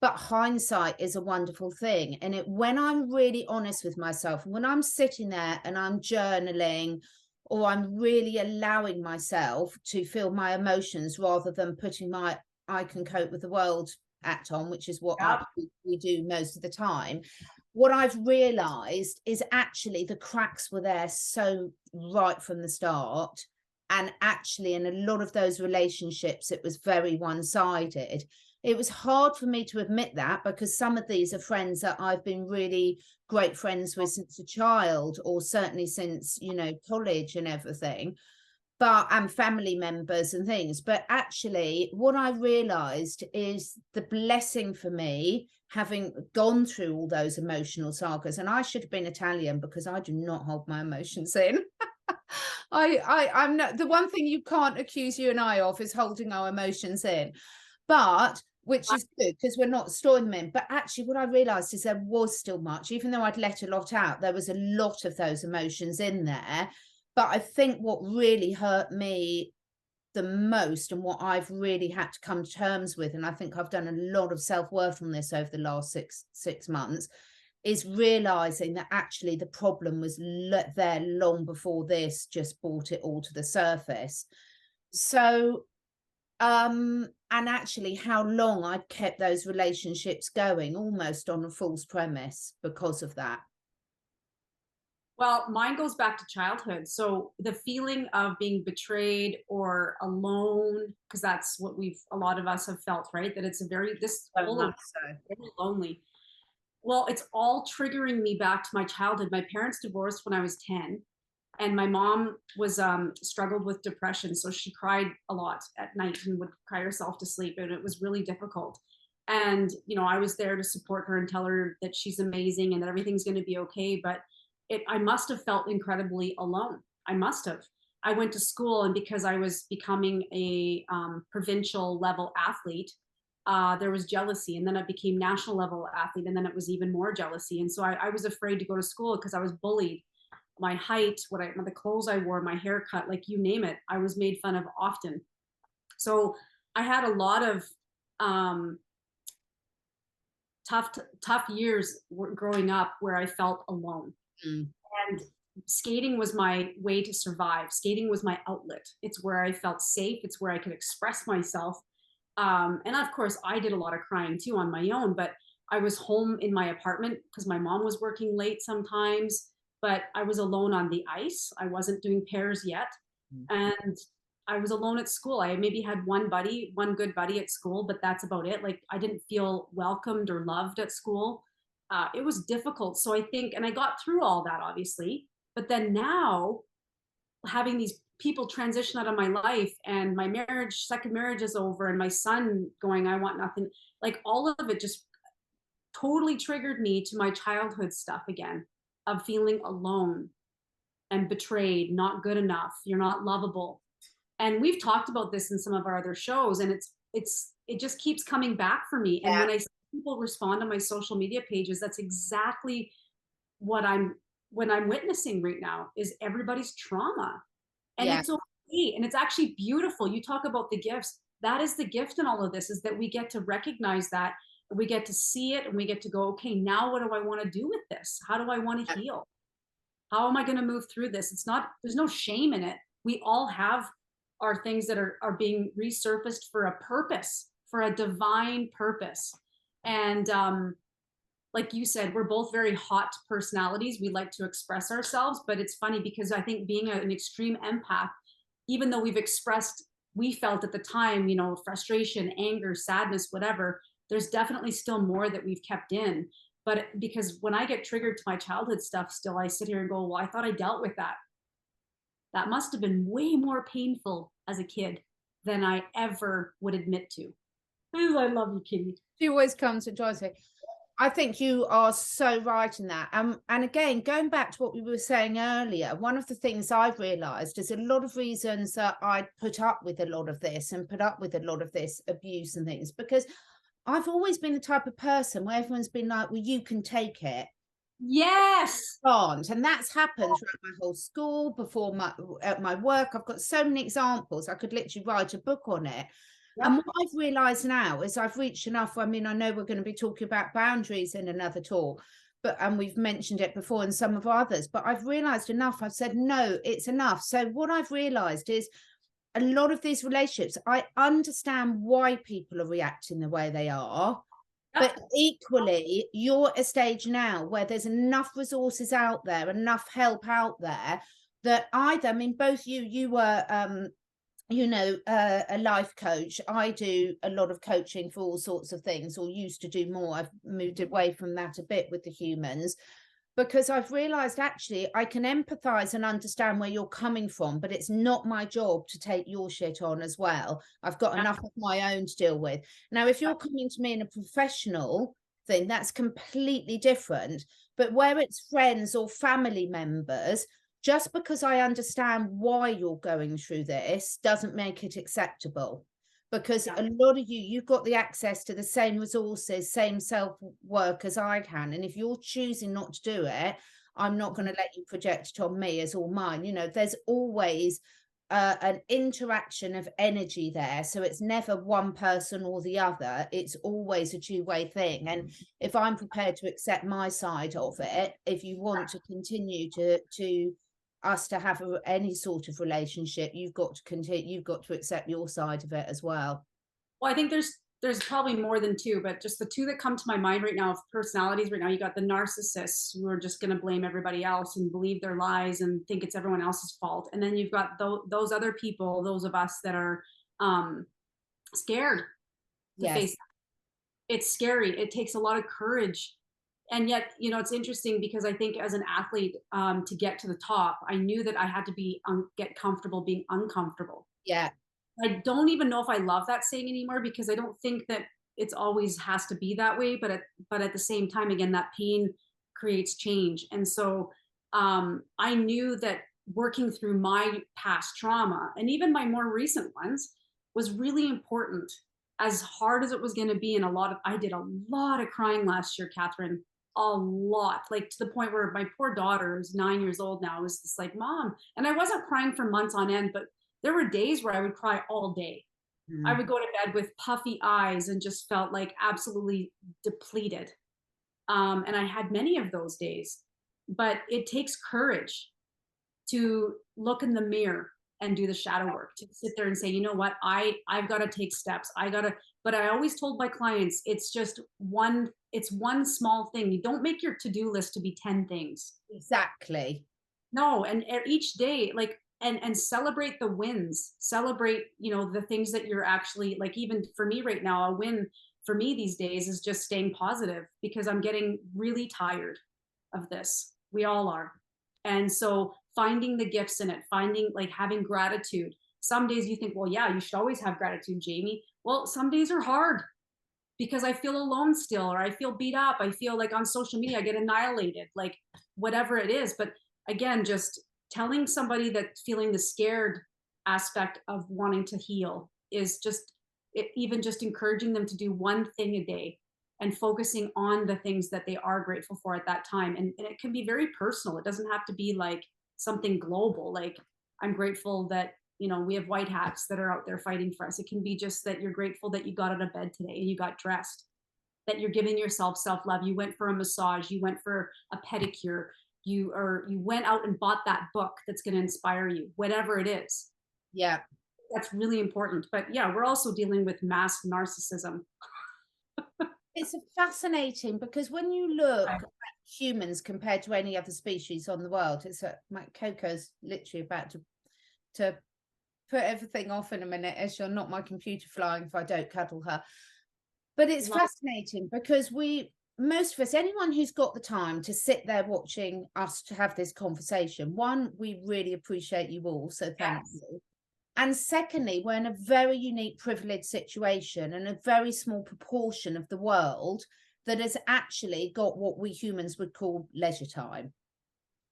But hindsight is a wonderful thing. And when I'm really honest with myself, when I'm sitting there and I'm journaling, or I'm really allowing myself to feel my emotions rather than putting my I can cope with the world act on, which is what we do most of the time, what I've realized is actually the cracks were there so right from the start. And actually, in a lot of those relationships, it was very one-sided. It was hard for me to admit that because some of these are friends that I've been really great friends with since a child, or certainly since, college and everything. And family members and things. But actually, what I realized is the blessing for me, having gone through all those emotional sagas, and I should have been Italian because I do not hold my emotions in. I'm not, the one thing you can't accuse you and I of is holding our emotions in, but which is good because we're not storing them in. But actually, what I realized is there was still much, even though I'd let a lot out, there was a lot of those emotions in there. But I think what really hurt me the most, and what I've really had to come to terms with, and I think I've done a lot of self-worth on this over the last six months, is realizing that actually the problem was there long before this just brought it all to the surface. So, and actually how long I'd kept those relationships going almost on a false premise because of that. Well, mine goes back to childhood. So the feeling of being betrayed or alone, because that's what a lot of us have felt, right? That it's very lonely. Well, it's all triggering me back to my childhood. My parents divorced when I was 10, and my mom was struggled with depression. So she cried a lot at night and would cry herself to sleep. And it was really difficult. And, I was there to support her and tell her that she's amazing and that everything's going to be okay. But I must have felt incredibly alone. I must have. I went to school, and because I was becoming a provincial level athlete, there was jealousy, and then I became national level athlete, and then it was even more jealousy. And so I was afraid to go to school because I was bullied. My height, the clothes I wore, my haircut, like you name it, I was made fun of often. So I had a lot of tough years growing up where I felt alone. And skating was my way to survive. Skating was my outlet. It's where I felt safe. It's where I could express myself. And of course, I did a lot of crying too on my own, but I was home in my apartment because my mom was working late sometimes, but I was alone on the ice. I wasn't doing pairs yet. And I was alone at school. I maybe had one good buddy at school, but that's about it. Like I didn't feel welcomed or loved at school. It was difficult. So I think, and I got through all that obviously, but then now having these people transition out of my life, and my second marriage is over, and my son going, I want nothing, like all of it just totally triggered me to my childhood stuff again, of feeling alone and betrayed, not good enough, you're not lovable. And we've talked about this in some of our other shows, and it just keeps coming back for me. And when I see people respond on my social media pages, that's exactly what I'm witnessing right now, is everybody's trauma. And it's okay. And it's actually beautiful. You talk about the gifts. That is the gift in all of this, is that we get to recognize that, we get to see it, and we get to go, okay, now what do I want to do with this? How do I want to heal? How am I going to move through this? There's no shame in it. We all have our things that are being resurfaced for a purpose, for a divine purpose. And like you said, we're both very hot personalities. We like to express ourselves, but it's funny because I think being an extreme empath, even though we felt at the time, frustration, anger, sadness, whatever, there's definitely still more that we've kept in. But because when I get triggered to my childhood stuff, still I sit here and go, well, I thought I dealt with that. That must have been way more painful as a kid than I ever would admit to. I love you, Kitty. She always comes to join me. I think you are so right in that. And again, going back to what we were saying earlier, one of the things I've realized is a lot of reasons that I put up with a lot of this and put up with a lot of this abuse and things, because I've always been the type of person where everyone's been like, well, you can take it. Yes. And that's happened throughout my whole school, at my work. I've got so many examples. I could literally write a book on it. And what I've realized now is I've reached enough. I mean, I know we're going to be talking about boundaries in another talk, and we've mentioned it before in some of our others, but I've realized enough. I've said, no, it's enough. So what I've realized is a lot of these relationships, I understand why people are reacting the way they are. But equally, you're at a stage now where there's enough resources out there, enough help out there, that both you were, a life coach. I do a lot of coaching for all sorts of things, or used to do more. I've moved away from that a bit with the humans, because I've realized actually I can empathize and understand where you're coming from, but it's not my job to take your shit on as well. I've got enough of my own to deal with. Now, if you're coming to me in a professional thing, that's completely different. But where it's friends or family members, just because I understand why you're going through this doesn't make it acceptable. Because a lot of you've got the access to the same resources, same self-work as I can. And if you're choosing not to do it, I'm not going to let you project it on me as all mine. There's always an interaction of energy there. So it's never one person or the other. It's always a two-way thing. And if I'm prepared to accept my side of it, if you want to continue to us to have any sort of relationship, you've got to accept your side of it as well. Well, I think there's probably more than two, but just the two that come to my mind right now of personalities right now, you got the narcissists who are just going to blame everybody else and believe their lies and think it's everyone else's fault. And then you've got those other people, those of us that are scared to face that. It's scary. It takes a lot of courage. And yet, it's interesting because I think as an athlete, to get to the top, I knew that I had to get comfortable being uncomfortable. Yeah. I don't even know if I love that saying anymore, because I don't think that it's always has to be that way. But at the same time, again, that pain creates change. And so I knew that working through my past trauma and even my more recent ones was really important as hard as it was going to be, and I did a lot of crying last year, Catherine, a lot, like to the point where my poor daughter, who's 9 years old now, was just like, Mom. And I wasn't crying for months on end, but there were days where I would cry all day. I would go to bed with puffy eyes and just felt like absolutely depleted. And I had many of those days, but it takes courage to look in the mirror and do the shadow work, to sit there and say, you know what, I've got to take steps. But I always told my clients, it's one small thing. You don't make your to-do list to be 10 things. Exactly. No. And each day, like, and celebrate the wins, celebrate, the things that you're actually, like, even for me right now, a win for me these days is just staying positive, because I'm getting really tired of this. We all are. And so finding the gifts in it, having gratitude. Some days you think, well, yeah, you should always have gratitude, Jamie. Well, some days are hard because I feel alone still, or I feel beat up. I feel like on social media, I get annihilated, like whatever it is. But again, just telling somebody that feeling the scared aspect of wanting to heal is even just encouraging them to do one thing a day and focusing on the things that they are grateful for at that time. And it can be very personal. It doesn't have to be like something global. Like, I'm grateful that, we have white hats that are out there fighting for us. It can be just that you're grateful that you got out of bed today and you got dressed, that you're giving yourself self-love. You went for a massage, you went for a pedicure, you went out and bought that book that's going to inspire you, whatever it is. Yeah. That's really important. But yeah, we're also dealing with mass narcissism. It's fascinating because when you look at humans compared to any other species on the world, my Coco's literally about to put everything off in a minute, as she'll knock my computer flying if I don't cuddle her. But it's fascinating because most of us, anyone who's got the time to sit there watching us to have this conversation, one, we really appreciate you all, so thank you. And secondly, we're in a very unique, privileged situation, and a very small proportion of the world that has actually got what we humans would call leisure time.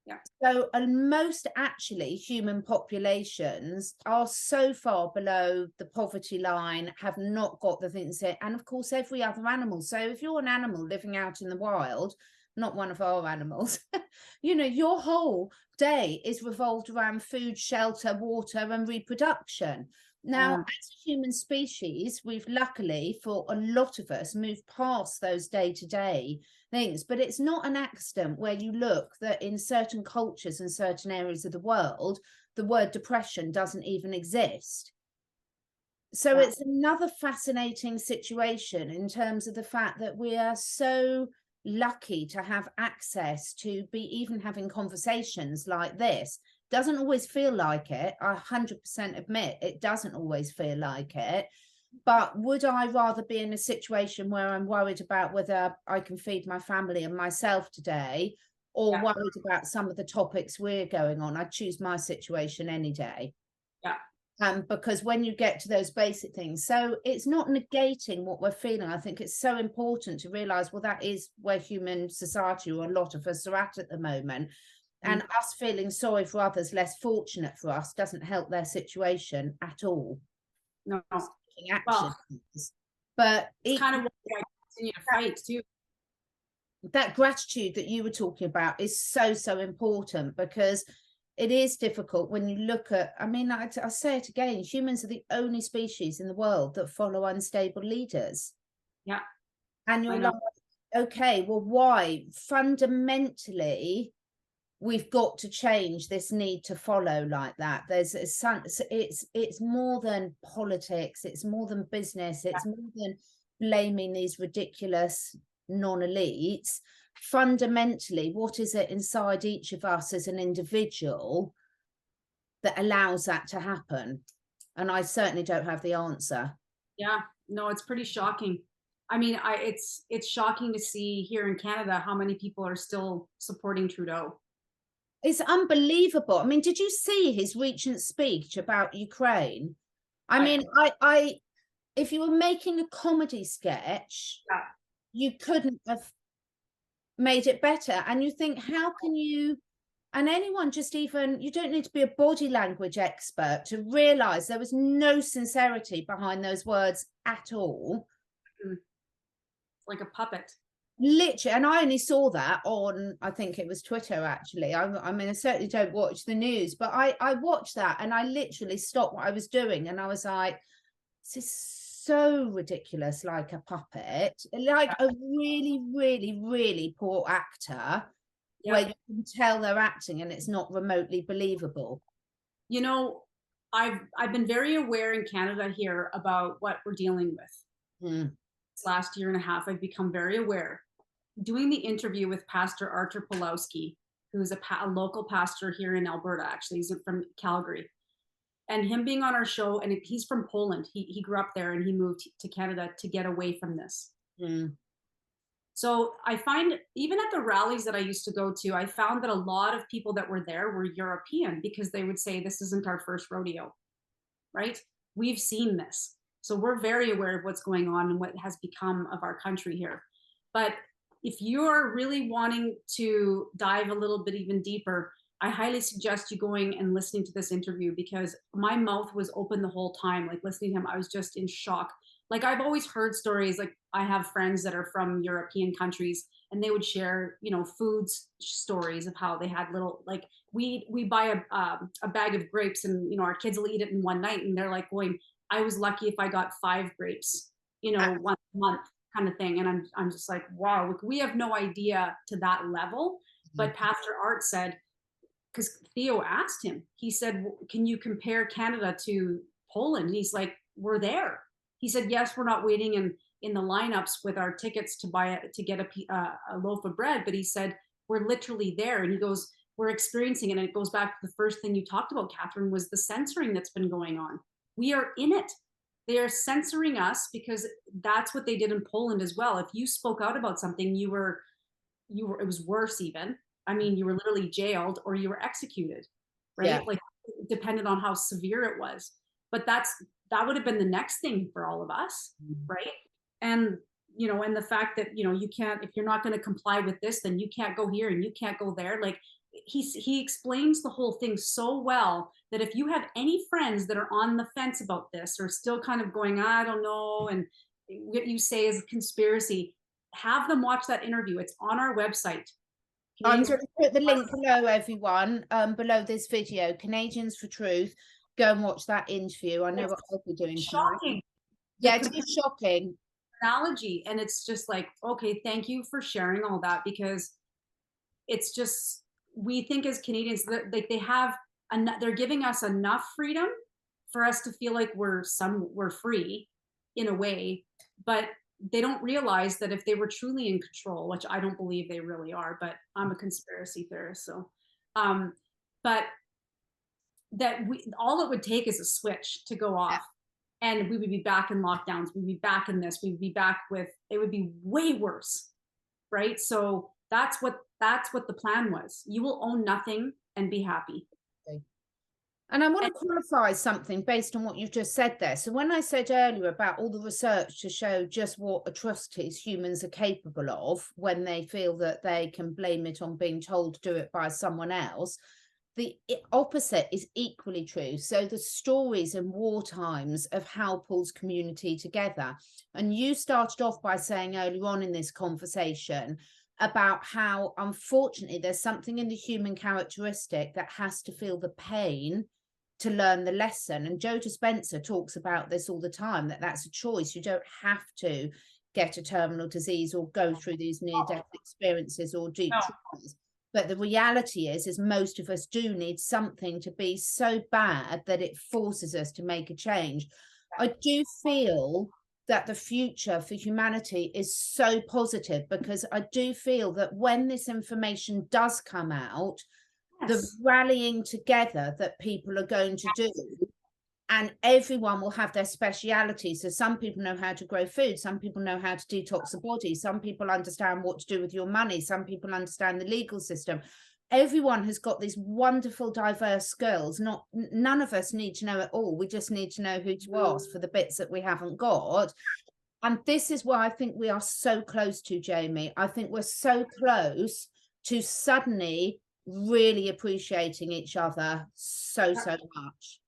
Yeah. So most actually human populations are so far below the poverty line, have not got the things that, and of course every other animal. So if you're an animal living out in the wild, not one of our animals, your whole day is revolved around food, shelter, water, and reproduction. Now, as a human species, we've luckily, for a lot of us, moved past those day-to-day things. But it's not an accident where you look that in certain cultures and certain areas of the world, the word depression doesn't even exist. So it's another fascinating situation in terms of the fact that we are so lucky to have access to be even having conversations like this. Doesn't always feel like it. I 100% admit it doesn't always feel like it. But would I rather be in a situation where I'm worried about whether I can feed my family and myself today, or worried about some of the topics we're going on? I'd choose my situation any day. Yeah. Because when you get to those basic things, so it's not negating what we're feeling. I think it's so important to realize, well, that is where human society, or a lot of us, are at the moment. And us feeling sorry for others less fortunate for us doesn't help their situation at all. No. Action. But it's kind of what I continue to fight too. That gratitude that you were talking about is so important, because it is difficult when you look at, I say it again, humans are the only species in the world that follow unstable leaders. Yeah. And you're like, okay, well, why? Fundamentally, we've got to change this need to follow like that. It's more than politics, it's more than business, it's more than blaming these ridiculous non-elites. Fundamentally, what is it inside each of us as an individual that allows that to happen? And I certainly don't have the answer. Yeah, no, it's pretty shocking. It's shocking to see here in Canada how many people are still supporting Trudeau. It's unbelievable. Did you see his recent speech about Ukraine? If you were making a comedy sketch, you couldn't have made it better. And you think, how can you And anyone just even, you don't need to be a body language expert to realize there was no sincerity behind those words at all. Like a puppet. Literally, and I only saw that on, I think it was Twitter, actually. I mean, I certainly don't watch the news, but I watched that and I literally stopped what I was doing and I was like, this is so ridiculous, like a puppet, like a really, really, really poor actor, where you can tell they're acting and it's not remotely believable. You know, I've been very aware in Canada here about what we're dealing with. This last year and a half, I've become very aware. Doing the interview with Pastor Artur Pawlowski, who's a local pastor here in Alberta, actually, he's from Calgary, and him being on our show, and he's from Poland. He grew up there and he moved to Canada to get away from this. So I find, even at the rallies that I used to go to, I found that a lot of people that were there were European, because they would say, this isn't our first rodeo, right? We've seen this. So we're very aware of what's going on and what has become of our country here. But if you're really wanting to dive a little bit even deeper, I highly suggest you going and listening to this interview, because my mouth was open the whole time. Like, listening to him, I was just in shock. Like, I've always heard stories, like I have friends that are from European countries and they would share, you know, foods stories of how they had little, like, we buy a bag of grapes and, you know, our kids will eat it in one night. And they're like going, I was lucky if I got 5 grapes, you know, one month, kind of thing. And I'm just like, wow, we have no idea to that level. But Pastor Art said, because Theo asked him, he said, can you compare Canada to Poland? And he's like, we're there. He said, yes, we're not waiting in the lineups with our tickets to get a loaf of bread. But he said, we're literally there. And he goes, we're experiencing it. And it goes back to the first thing you talked about, Catherine, was the censoring that's been going on. We are in it. They are censoring us, because that's what they did in Poland as well. If you spoke out about something, it was worse even. I mean, you were literally jailed or you were executed, right? Yeah. Like, depended on how severe it was. But that would have been the next thing for all of us, right? And, you know, and the fact that, you know, you can't, if you're not going to comply with this, then you can't go here and you can't go there. Like, he explains the whole thing so well that if you have any friends that are on the fence about this, or still kind of going, I don't know, and what you say is a conspiracy, have them watch that interview. It's on our website. I'm going to put the link below, everyone, below this video, Canadians for Truth. Go and watch that interview. I know what I'll be doing. Shocking. Yeah, it is shocking. Analogy. And it's just like, okay, thank you for sharing all that, because it's just, we think as Canadians that they're giving us enough freedom for us to feel like we're free in a way, but they don't realize that if they were truly in control, which I don't believe they really are, but I'm a conspiracy theorist. So, but that all it would take is a switch to go off, and we would be back in lockdowns. We'd be back in this, we'd be back with, it would be way worse. Right. So that's what the plan was. You will own nothing and be happy. And I want to qualify something based on what you've just said there. So when I said earlier about all the research to show just what atrocities humans are capable of when they feel that they can blame it on being told to do it by someone else, the opposite is equally true. So the stories in war times of how pulls community together. And you started off by saying earlier on in this conversation about how, unfortunately, there's something in the human characteristic that has to feel the pain to learn the lesson. And Joe Dispenza talks about this all the time, that that's a choice. You don't have to get a terminal disease or go through these near-death experiences or deep traumas. But the reality is most of us do need something to be so bad that it forces us to make a change. I do feel that the future for humanity is so positive, because I do feel that when this information does come out, the rallying together that people are going to do, and everyone will have their speciality. So some people know how to grow food, some people know how to detox the body, some people understand what to do with your money, some people understand the legal system. Everyone has got these wonderful diverse skills. None of us need to know it all. We just need to know who to ask for the bits that we haven't got. And this is why I think we are so close to, Jamie. I think we're so close to suddenly really appreciating each other so much.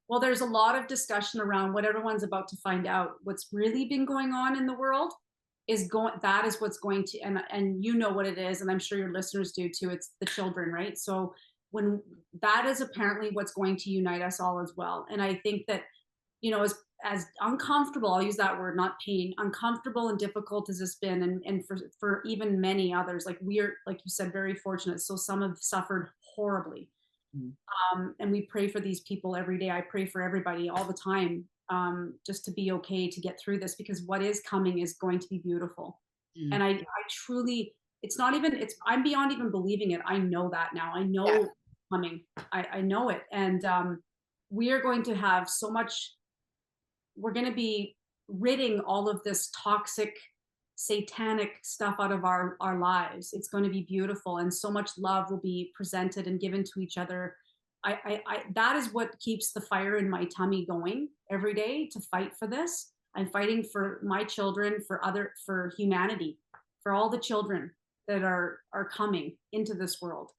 Well, there's a lot of discussion around what everyone's about to find out. What's really been going on in the world is that is what's going to, and you know what it is, and I'm sure your listeners do too. It's the children, right? So when that is apparently what's going to unite us all as well. And I think that, you know, as uncomfortable, I'll use that word, not pain, uncomfortable and difficult as it's been, and for even many others, like we're, like you said, very fortunate. So some have suffered horribly. And we pray for these people every day. I pray for everybody all the time, just to be okay, to get through this, because what is coming is going to be beautiful. And I truly, it's not even, I'm beyond even believing it. I know that now. I know it's coming. I know it. And we are going to have so much, we're going to be ridding all of this toxic, satanic stuff out of our lives. It's going to be beautiful, and so much love will be presented and given to each other. I that is what keeps the fire in my tummy going every day, to fight for this. I'm fighting for my children, for humanity, for all the children that are coming into this world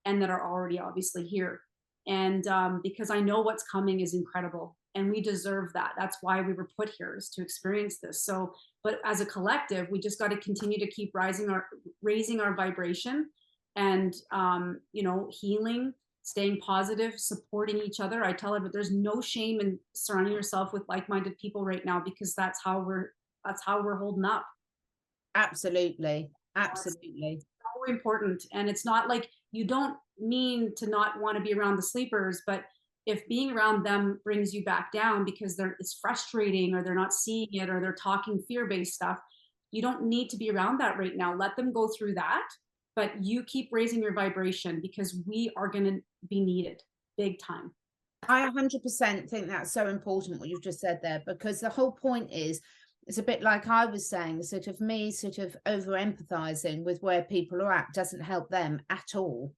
and that are already obviously here. And because I know what's coming is incredible, and we deserve that. That's why we were put here, is to experience this. So, but as a collective, we just got to continue to keep raising our vibration, and you know, healing, staying positive, supporting each other. I tell everyone, there's no shame in surrounding yourself with like-minded people right now, because that's how we're holding up. Absolutely. It's so important. And it's not like, you don't mean to not want to be around the sleepers, but if being around them brings you back down because it's frustrating, or they're not seeing it, or they're talking fear-based stuff, you don't need to be around that right now. Let them go through that, but you keep raising your vibration, because we are going to be needed big time. I 100% think that's so important what you've just said there, because the whole point is, it's a bit like I was saying, sort of me sort of over empathizing with where people are at doesn't help them at all.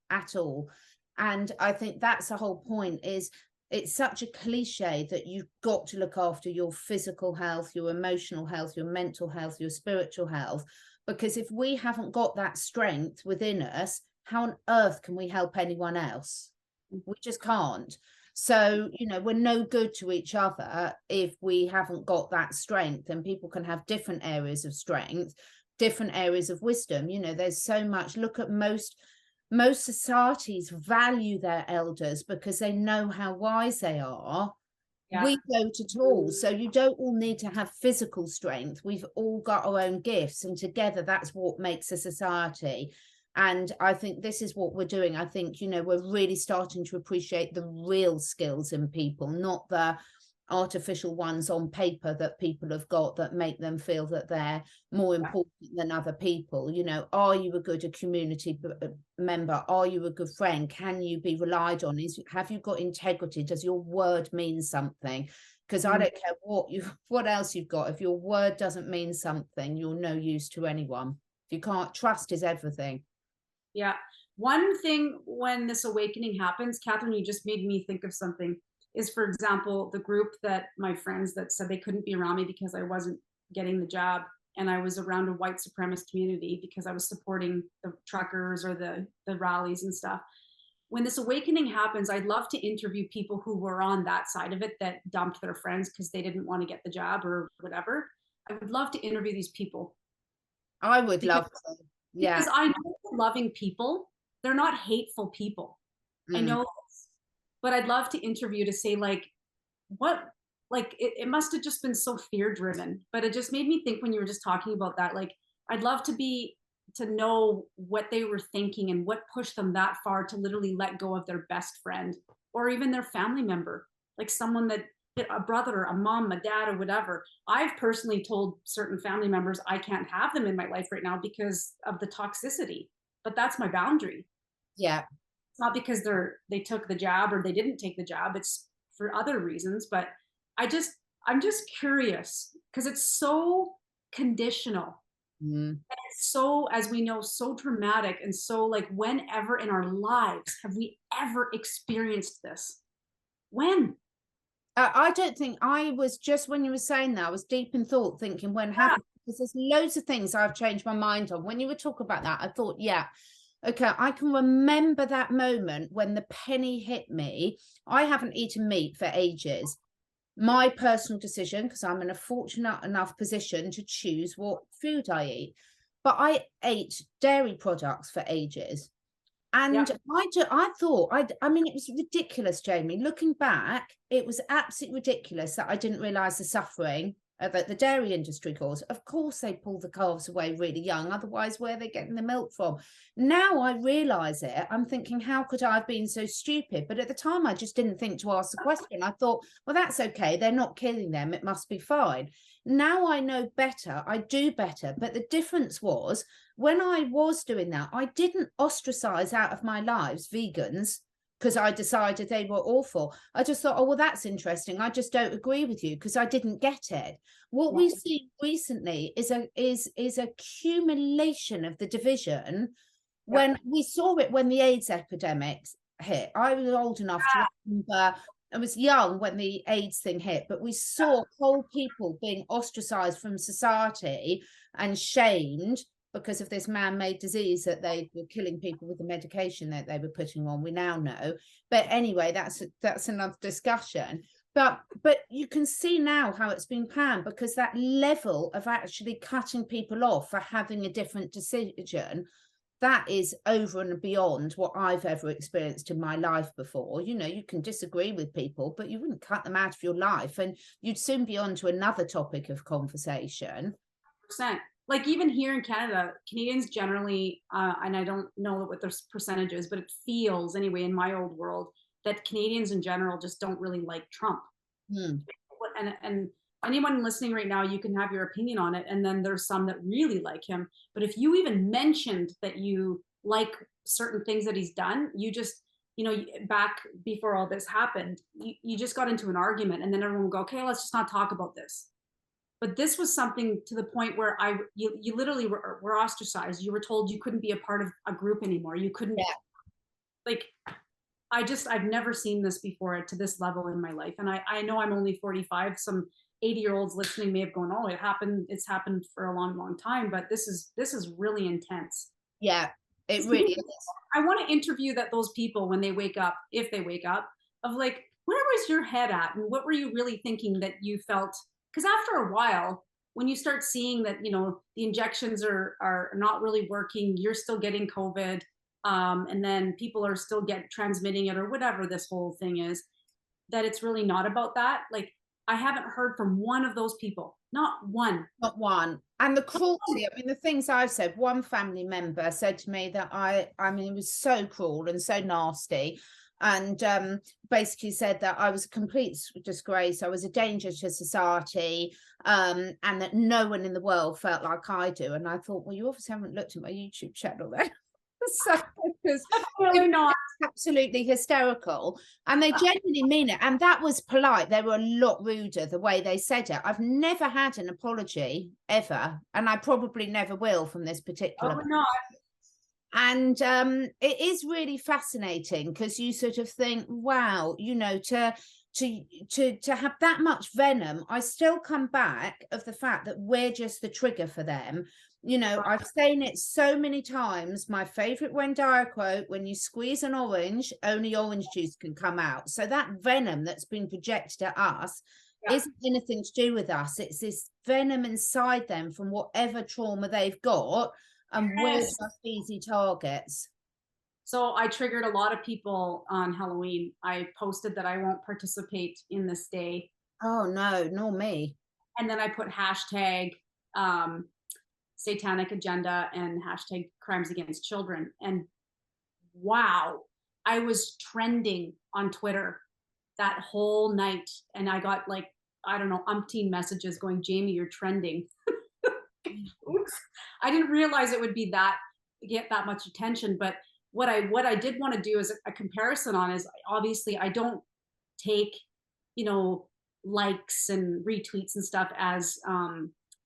And I think that's the whole point. Is it's such a cliche that you've got to look after your physical health, your emotional health, your mental health, your spiritual health, because if we haven't got that strength within us, how on earth can we help anyone else? We just can't. So, you know, we're no good to each other if we haven't got that strength. And people can have different areas of strength, different areas of wisdom. You know, there's so much. Look at most societies value their elders because they know how wise they are. Yeah. We don't at all. So you don't all need to have physical strength. We've all got our own gifts, and together that's what makes a society. And I think this is what we're doing. I think, you know, we're really starting to appreciate the real skills in people, not the artificial ones on paper that people have got that make them feel that they're more important than other people. You know, are you a good community member? Are you a good friend? Can you be relied on? Have you got integrity? Does your word mean something? Because I don't care what else you've got. If your word doesn't mean something, you're no use to anyone. If you can't, trust is everything. Yeah. One thing when this awakening happens, Catherine, you just made me think of something, is, for example, the group that my friends that said they couldn't be around me because I wasn't getting the job, and I was around a white supremacist community because I was supporting the truckers or the rallies and stuff. When this awakening happens, I'd love to interview people who were on that side of it, that dumped their friends because they didn't want to get the job or whatever. I would love to interview these people. I would love to. Yeah. Because I know they're loving people. They're not hateful people. I know this. But I'd love to interview to say, like, what, like, it must have just been so fear driven. But it just made me think when you were just talking about that, like, I'd love to know what they were thinking and what pushed them that far to literally let go of their best friend or even their family member, like someone that, a brother, a mom, a dad, or whatever. I've personally told certain family members I can't have them in my life right now because of the toxicity, but that's my boundary. Yeah. It's not because they took the jab or they didn't take the jab. It's for other reasons, but I'm just curious because it's so conditional. And it's so, as we know, so dramatic, and so, like, whenever in our lives have we ever experienced this? When? I don't think I was, just when you were saying that, I was deep in thought thinking when happened, because there's loads of things I've changed my mind on. When you were talking about that, I thought, yeah, Okay, I can remember that moment when the penny hit me. I haven't eaten meat for ages. My personal decision, because I'm in a fortunate enough position to choose what food I eat. But I ate dairy products for ages. And Yeah. I thought, I mean, it was ridiculous, Jamie. Looking back, it was absolutely ridiculous that I didn't realize the suffering that the dairy industry caused. Of course, they pull the calves away really young. Otherwise, where are they getting the milk from? Now I realize it. I'm thinking, how could I have been so stupid? But at the time, I just didn't think to ask the question. I thought, well, that's okay. They're not killing them. It must be fine. Now I know better. I do better. But the difference was, when I was doing that, I didn't ostracize out of my lives vegans because I decided they were awful. I just thought, oh, well, that's interesting. I just don't agree with you because I didn't get it. What we see recently is a accumulation of the division. When we saw it when the AIDS epidemic hit, I was old enough to remember. I was young when the AIDS thing hit, but we saw whole people being ostracized from society and shamed because of this man-made disease that they were killing people with the medication that they were putting on. We now know. But anyway, that's another discussion. But you can see now how it's been planned, because that level of actually cutting people off for having a different decision, that is over and beyond what I've ever experienced in my life before. You know, you can disagree with people, but you wouldn't cut them out of your life, and you'd soon be on to another topic of conversation. Percent. Like even here in Canada, Canadians generally, and I don't know what the percentage is, but it feels anyway in my old world that Canadians in general just don't really like Trump. And anyone listening right now, you can have your opinion on it. And then there's some that really like him. But if you even mentioned that you like certain things that he's done, you just, you know, back before all this happened, you just got into an argument, and then everyone would go, okay, let's just not talk about this. But this was something to the point where you literally were ostracized. You were told you couldn't be a part of a group anymore. You couldn't, like, I've never seen this before to this level in my life. And I know I'm only 45. Some 80-year-olds listening may have gone, oh, it's happened for a long, long time, but this is really intense. Yeah, it really is. I want to interview those people when they wake up, if they wake up, of like, where was your head at? And what were you really thinking that you felt? Because after a while, when you start seeing that, you know, the injections are not really working, you're still getting COVID, and then people are still transmitting it, or whatever this whole thing is, that it's really not about that. Like, I haven't heard from one of those people, not one. Not one. And the cruelty, I mean, the things I've said, one family member said to me that I mean, it was so cruel and so nasty. And basically said that I was a complete disgrace, I was a danger to society, and that no one in the world felt like I do. And I thought, well, you obviously haven't looked at my YouTube channel then. So, because Really not. Absolutely hysterical, and they genuinely mean it. And that was polite. They were a lot ruder the way they said it. I've never had an apology ever, and I probably never will from this particular. Oh, not. And it is really fascinating, because you sort of think, wow, you know, to have that much venom. I still come back of the fact that we're just the trigger for them. You know, I've seen it so many times. My favorite Wendy Dyer quote: when you squeeze an orange, only orange juice can come out. So that venom that's been projected at us isn't anything to do with us. It's this venom inside them from whatever trauma they've got, and we're just easy targets. So I triggered a lot of people on Halloween. I posted that I won't participate in this day. Oh no, nor me. And then I put hashtag satanic agenda and hashtag crimes against children. And wow, I was trending on Twitter that whole night. And I got like, I don't know, umpteen messages going, Jamie, you're trending. Oops. I didn't realize it would be get that much attention. But what I did want to do is a comparison on is, obviously I don't take, you know, likes and retweets and stuff as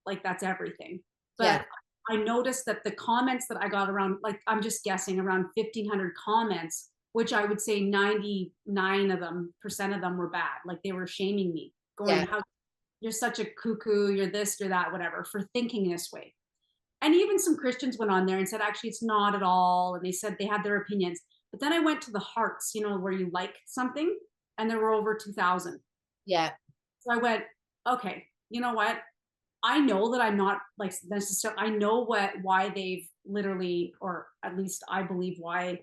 like that's everything. But I noticed that the comments that I got around, like, I'm just guessing, around 1,500 comments, which I would say 99% of them were bad. Like, they were shaming me, going, how you're such a cuckoo, you're this, you're that, whatever, for thinking this way. And even some Christians went on there and said, actually, it's not at all. And they said they had their opinions. But then I went to the hearts, you know, where you like something, and there were over 2,000. Yeah. So I went, okay, you know what? I know that I'm not like necessarily, I know why they've literally, or at least I believe why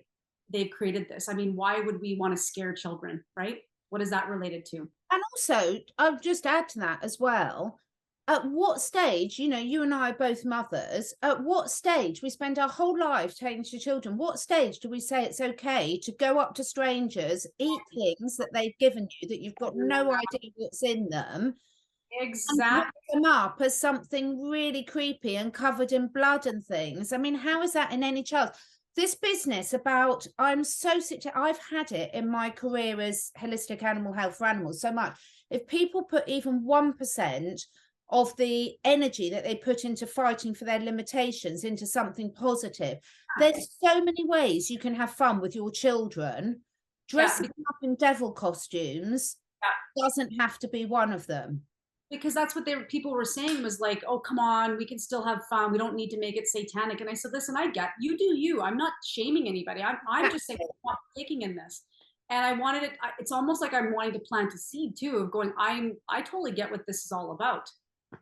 they've created this. I mean, why would we want to scare children, right? What is that related to? And also, I'll just add to that as well. At what stage, you know, you and I are both mothers, at what stage we spend our whole life taking to children, what stage do we say it's okay to go up to strangers, eat things that they've given you that you've got no idea what's in them, and wrap Exactly. them up as something really creepy and covered in blood and things? I mean, how is that in any child? This business about, I'm so sick to, I've had it in my career as holistic animal health for animals so much. If people put even 1% of the energy that they put into fighting for their limitations into something positive, there's so many ways you can have fun with your children. Dressing Yeah, up in devil costumes doesn't have to be one of them. because that's what people were saying was like, oh, come on, we can still have fun. We don't need to make it satanic. And I said, listen, I get you do you. I'm not shaming anybody. I'm just saying I'm not taking in this. And I wanted it. It's almost like I'm wanting to plant a seed too of going, I totally get what this is all about.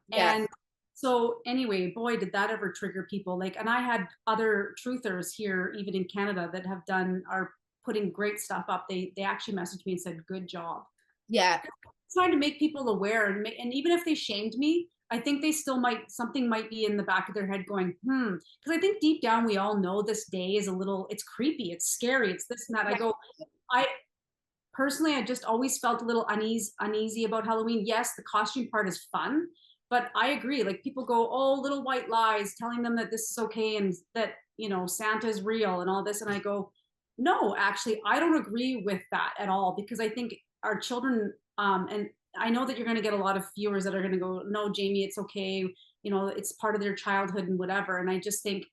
Yes. And so anyway, boy, did that ever trigger people. Like, and I had other truthers here, even in Canada, that are putting great stuff up. They actually messaged me and said, good job. Yeah. Trying to make people aware, and even if they shamed me, I think they still something might be in the back of their head going, because I think deep down we all know this day is it's creepy, it's scary, it's this and that. I personally, I just always felt a little uneasy about Halloween. Yes, the costume part is fun, but I agree. Like people go, oh, little white lies, telling them that this is okay and that, you know, Santa is real and all this. And I go, no, actually, I don't agree with that at all, because I think our children, and I know that you're going to get a lot of viewers that are going to go, no, Jamie, it's okay. You know, it's part of their childhood and whatever. And I just think,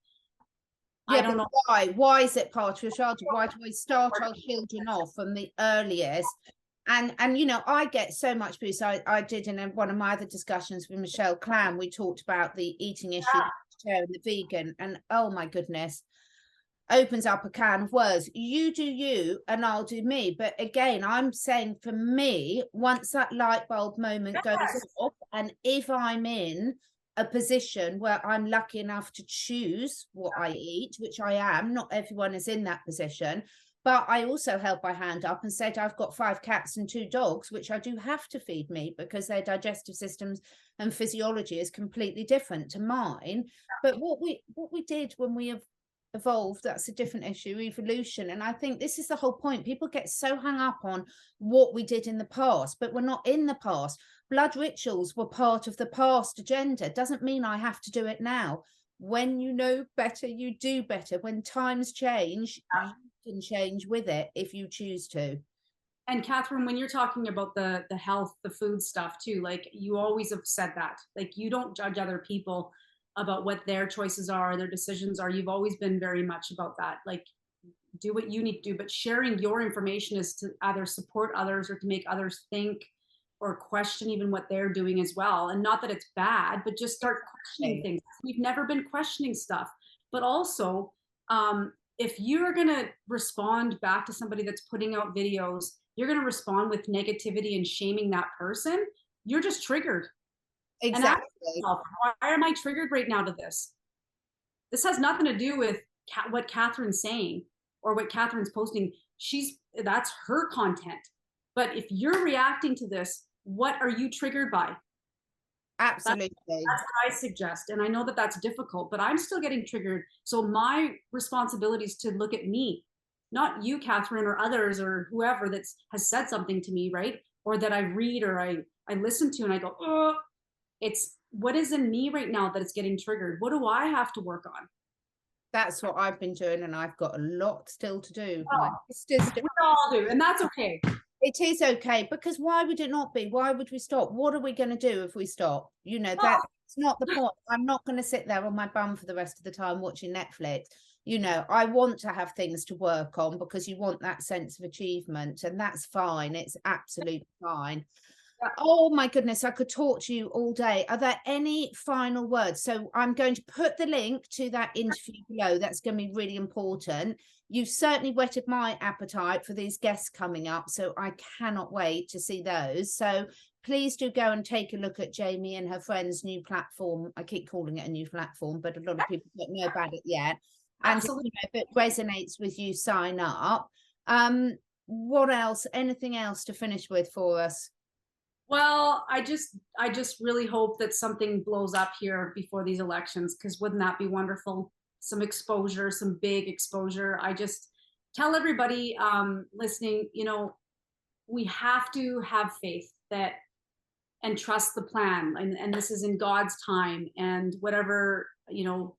Yeah, I don't know. why is it part of your childhood? Why do we start our children off from the earliest? And you know, I get so much abuse. I did in one of my other discussions with Michelle Clam, we talked about the eating issue and the vegan, and oh my goodness, opens up a can of worms. You do you and I'll do me. But again, I'm saying for me, once that light bulb moment goes off, and if I'm in a position where I'm lucky enough to choose what I eat, which I am, not everyone is in that position, but I also held my hand up and said I've got 5 cats and 2 dogs, which I do have to feed meat because their digestive systems and physiology is completely different to mine. But what we did when we have evolved, that's a different issue, evolution. And I think this is the whole point. People get so hung up on what we did in the past, but we're not in the past. Blood rituals were part of the past agenda. Doesn't mean I have to do it now. When you know better, you do better. When times change, you can change with it if you choose to. And Catherine, when you're talking about the health, the food stuff too, like you always have said that, like you don't judge other people about what their choices are, their decisions are. You've always been very much about that. Like do what you need to do, but sharing your information is to either support others or to make others think or question even what they're doing as well. And not that it's bad, but just start questioning things. We've never been questioning stuff. But also, if you're going to respond back to somebody that's putting out videos, you're going to respond with negativity and shaming that person, you're just triggered. Exactly. Why am I triggered right now to this? This has nothing to do with what Catherine's saying or what Catherine's posting. That's her content. But if you're reacting to this, what are you triggered by? Absolutely. That's what I suggest. And I know that that's difficult, but I'm still getting triggered. So my responsibility is to look at me, not you, Catherine, or others, or whoever has said something to me, right? Or that I read or I listen to and I go, oh, it's what is in me right now that it's getting triggered. What do I have to work on? That's what I've been doing, and I've got a lot still to do. Oh, we all do, and that's okay. It is okay, because why would it not be? Why would we stop? What are we going to do if we stop? You know, that's not the point. I'm not going to sit there on my bum for the rest of the time watching Netflix. You know, I want to have things to work on because you want that sense of achievement, and that's fine. It's absolutely fine. Oh my goodness, I could talk to you all day. Are there any final words? So I'm going to put the link to that interview below. That's going to be really important. You've certainly whetted my appetite for these guests coming up, so I cannot wait to see those. So please do go and take a look at Jamie and her friend's new platform. I keep calling it a new platform, but a lot of people don't know about it yet. And Absolutely. if it resonates with you, sign up. What else? Anything else to finish with for us? Well, I just really hope that something blows up here before these elections, because wouldn't that be wonderful? Some exposure, some big exposure. I just tell everybody listening, you know, we have to have faith that and trust the plan, and this is in God's time, and whatever, you know,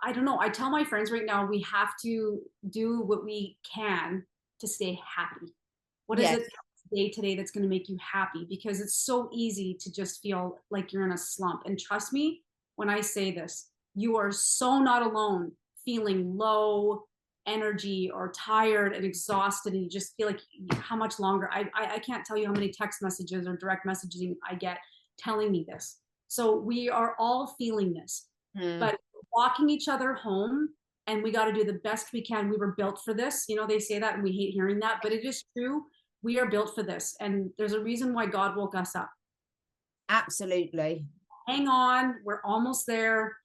I don't know. I tell my friends right now, we have to do what we can to stay happy. What is Yes. it day to day that's going to make you happy? Because it's so easy to just feel like you're in a slump. And trust me when I say this, you are so not alone feeling low energy or tired and exhausted, and you just feel like how much longer. I can't tell you how many text messages or direct messaging I get telling me this. So we are all feeling this, but walking each other home, and we got to do the best we can. We were built for this. You know, they say that and we hate hearing that, but it is true. We are built for this, and there's a reason why God woke us up. Absolutely. Hang on, we're almost there.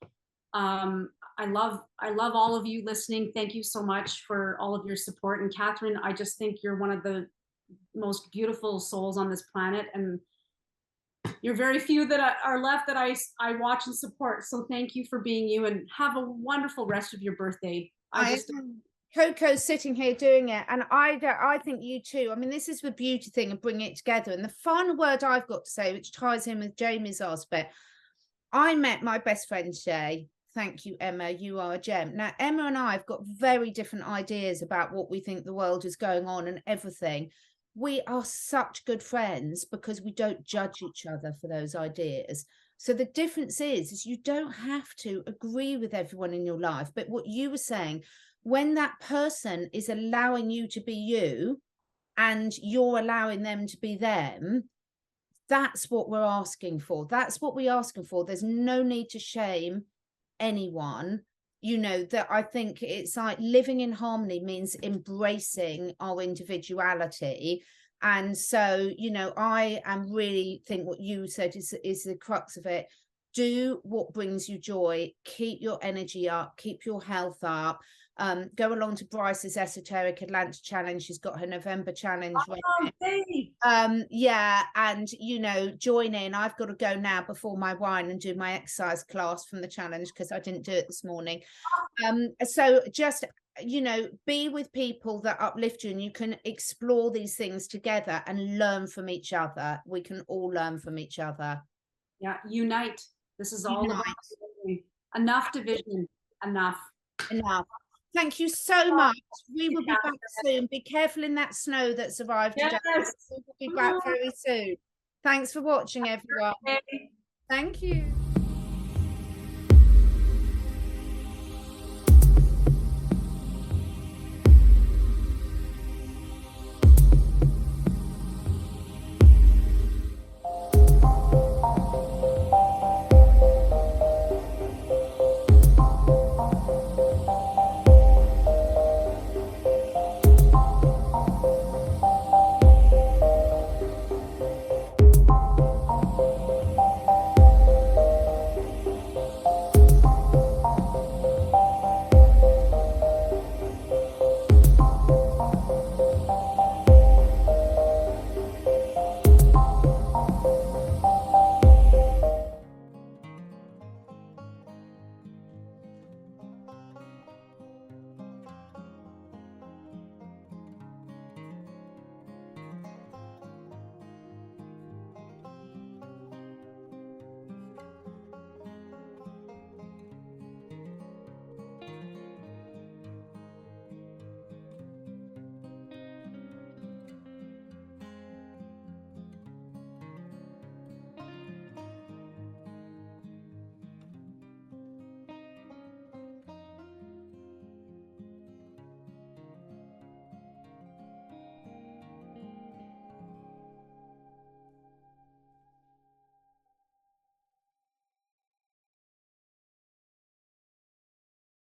I love all of you listening. Thank you so much for all of your support. And Catherine, I just think you're one of the most beautiful souls on this planet, and you're very few that are left that I watch and support. So thank you for being you, and have a wonderful rest of your birthday. Coco's sitting here doing it, and I think you too. I mean, this is the beauty thing of bringing it together. And the final word I've got to say, which ties in with Jamie's aspect, I met my best friend Shay. Thank you, Emma. You are a gem. Now, Emma and I have got very different ideas about what we think the world is going on and everything. We are such good friends because we don't judge each other for those ideas. So the difference is you don't have to agree with everyone in your life. But what you were saying, when that person is allowing you to be you and you're allowing them to be them, that's what we're asking for. That's what we're asking for. There's no need to shame anyone. You know, that I think it's like living in harmony means embracing our individuality. And so, you know, I am really think what you said is the crux of it. Do what brings you joy, keep your energy up, keep your health up. Go along to Bryce's Esoteric Atlanta Challenge. She's got her November challenge yeah, and you know, join in. I've got to go now before my wine and do my exercise class from the challenge because I didn't do it this morning. So just, you know, be with people that uplift you, and you can explore these things together and learn from each other. We can all learn from each other. Yeah, unite. This is all about enough division. Enough. Thank you so much. We will be back soon. Be careful in that snow that's arrived today. We will be back very soon. Thanks for watching, everyone. Thank you.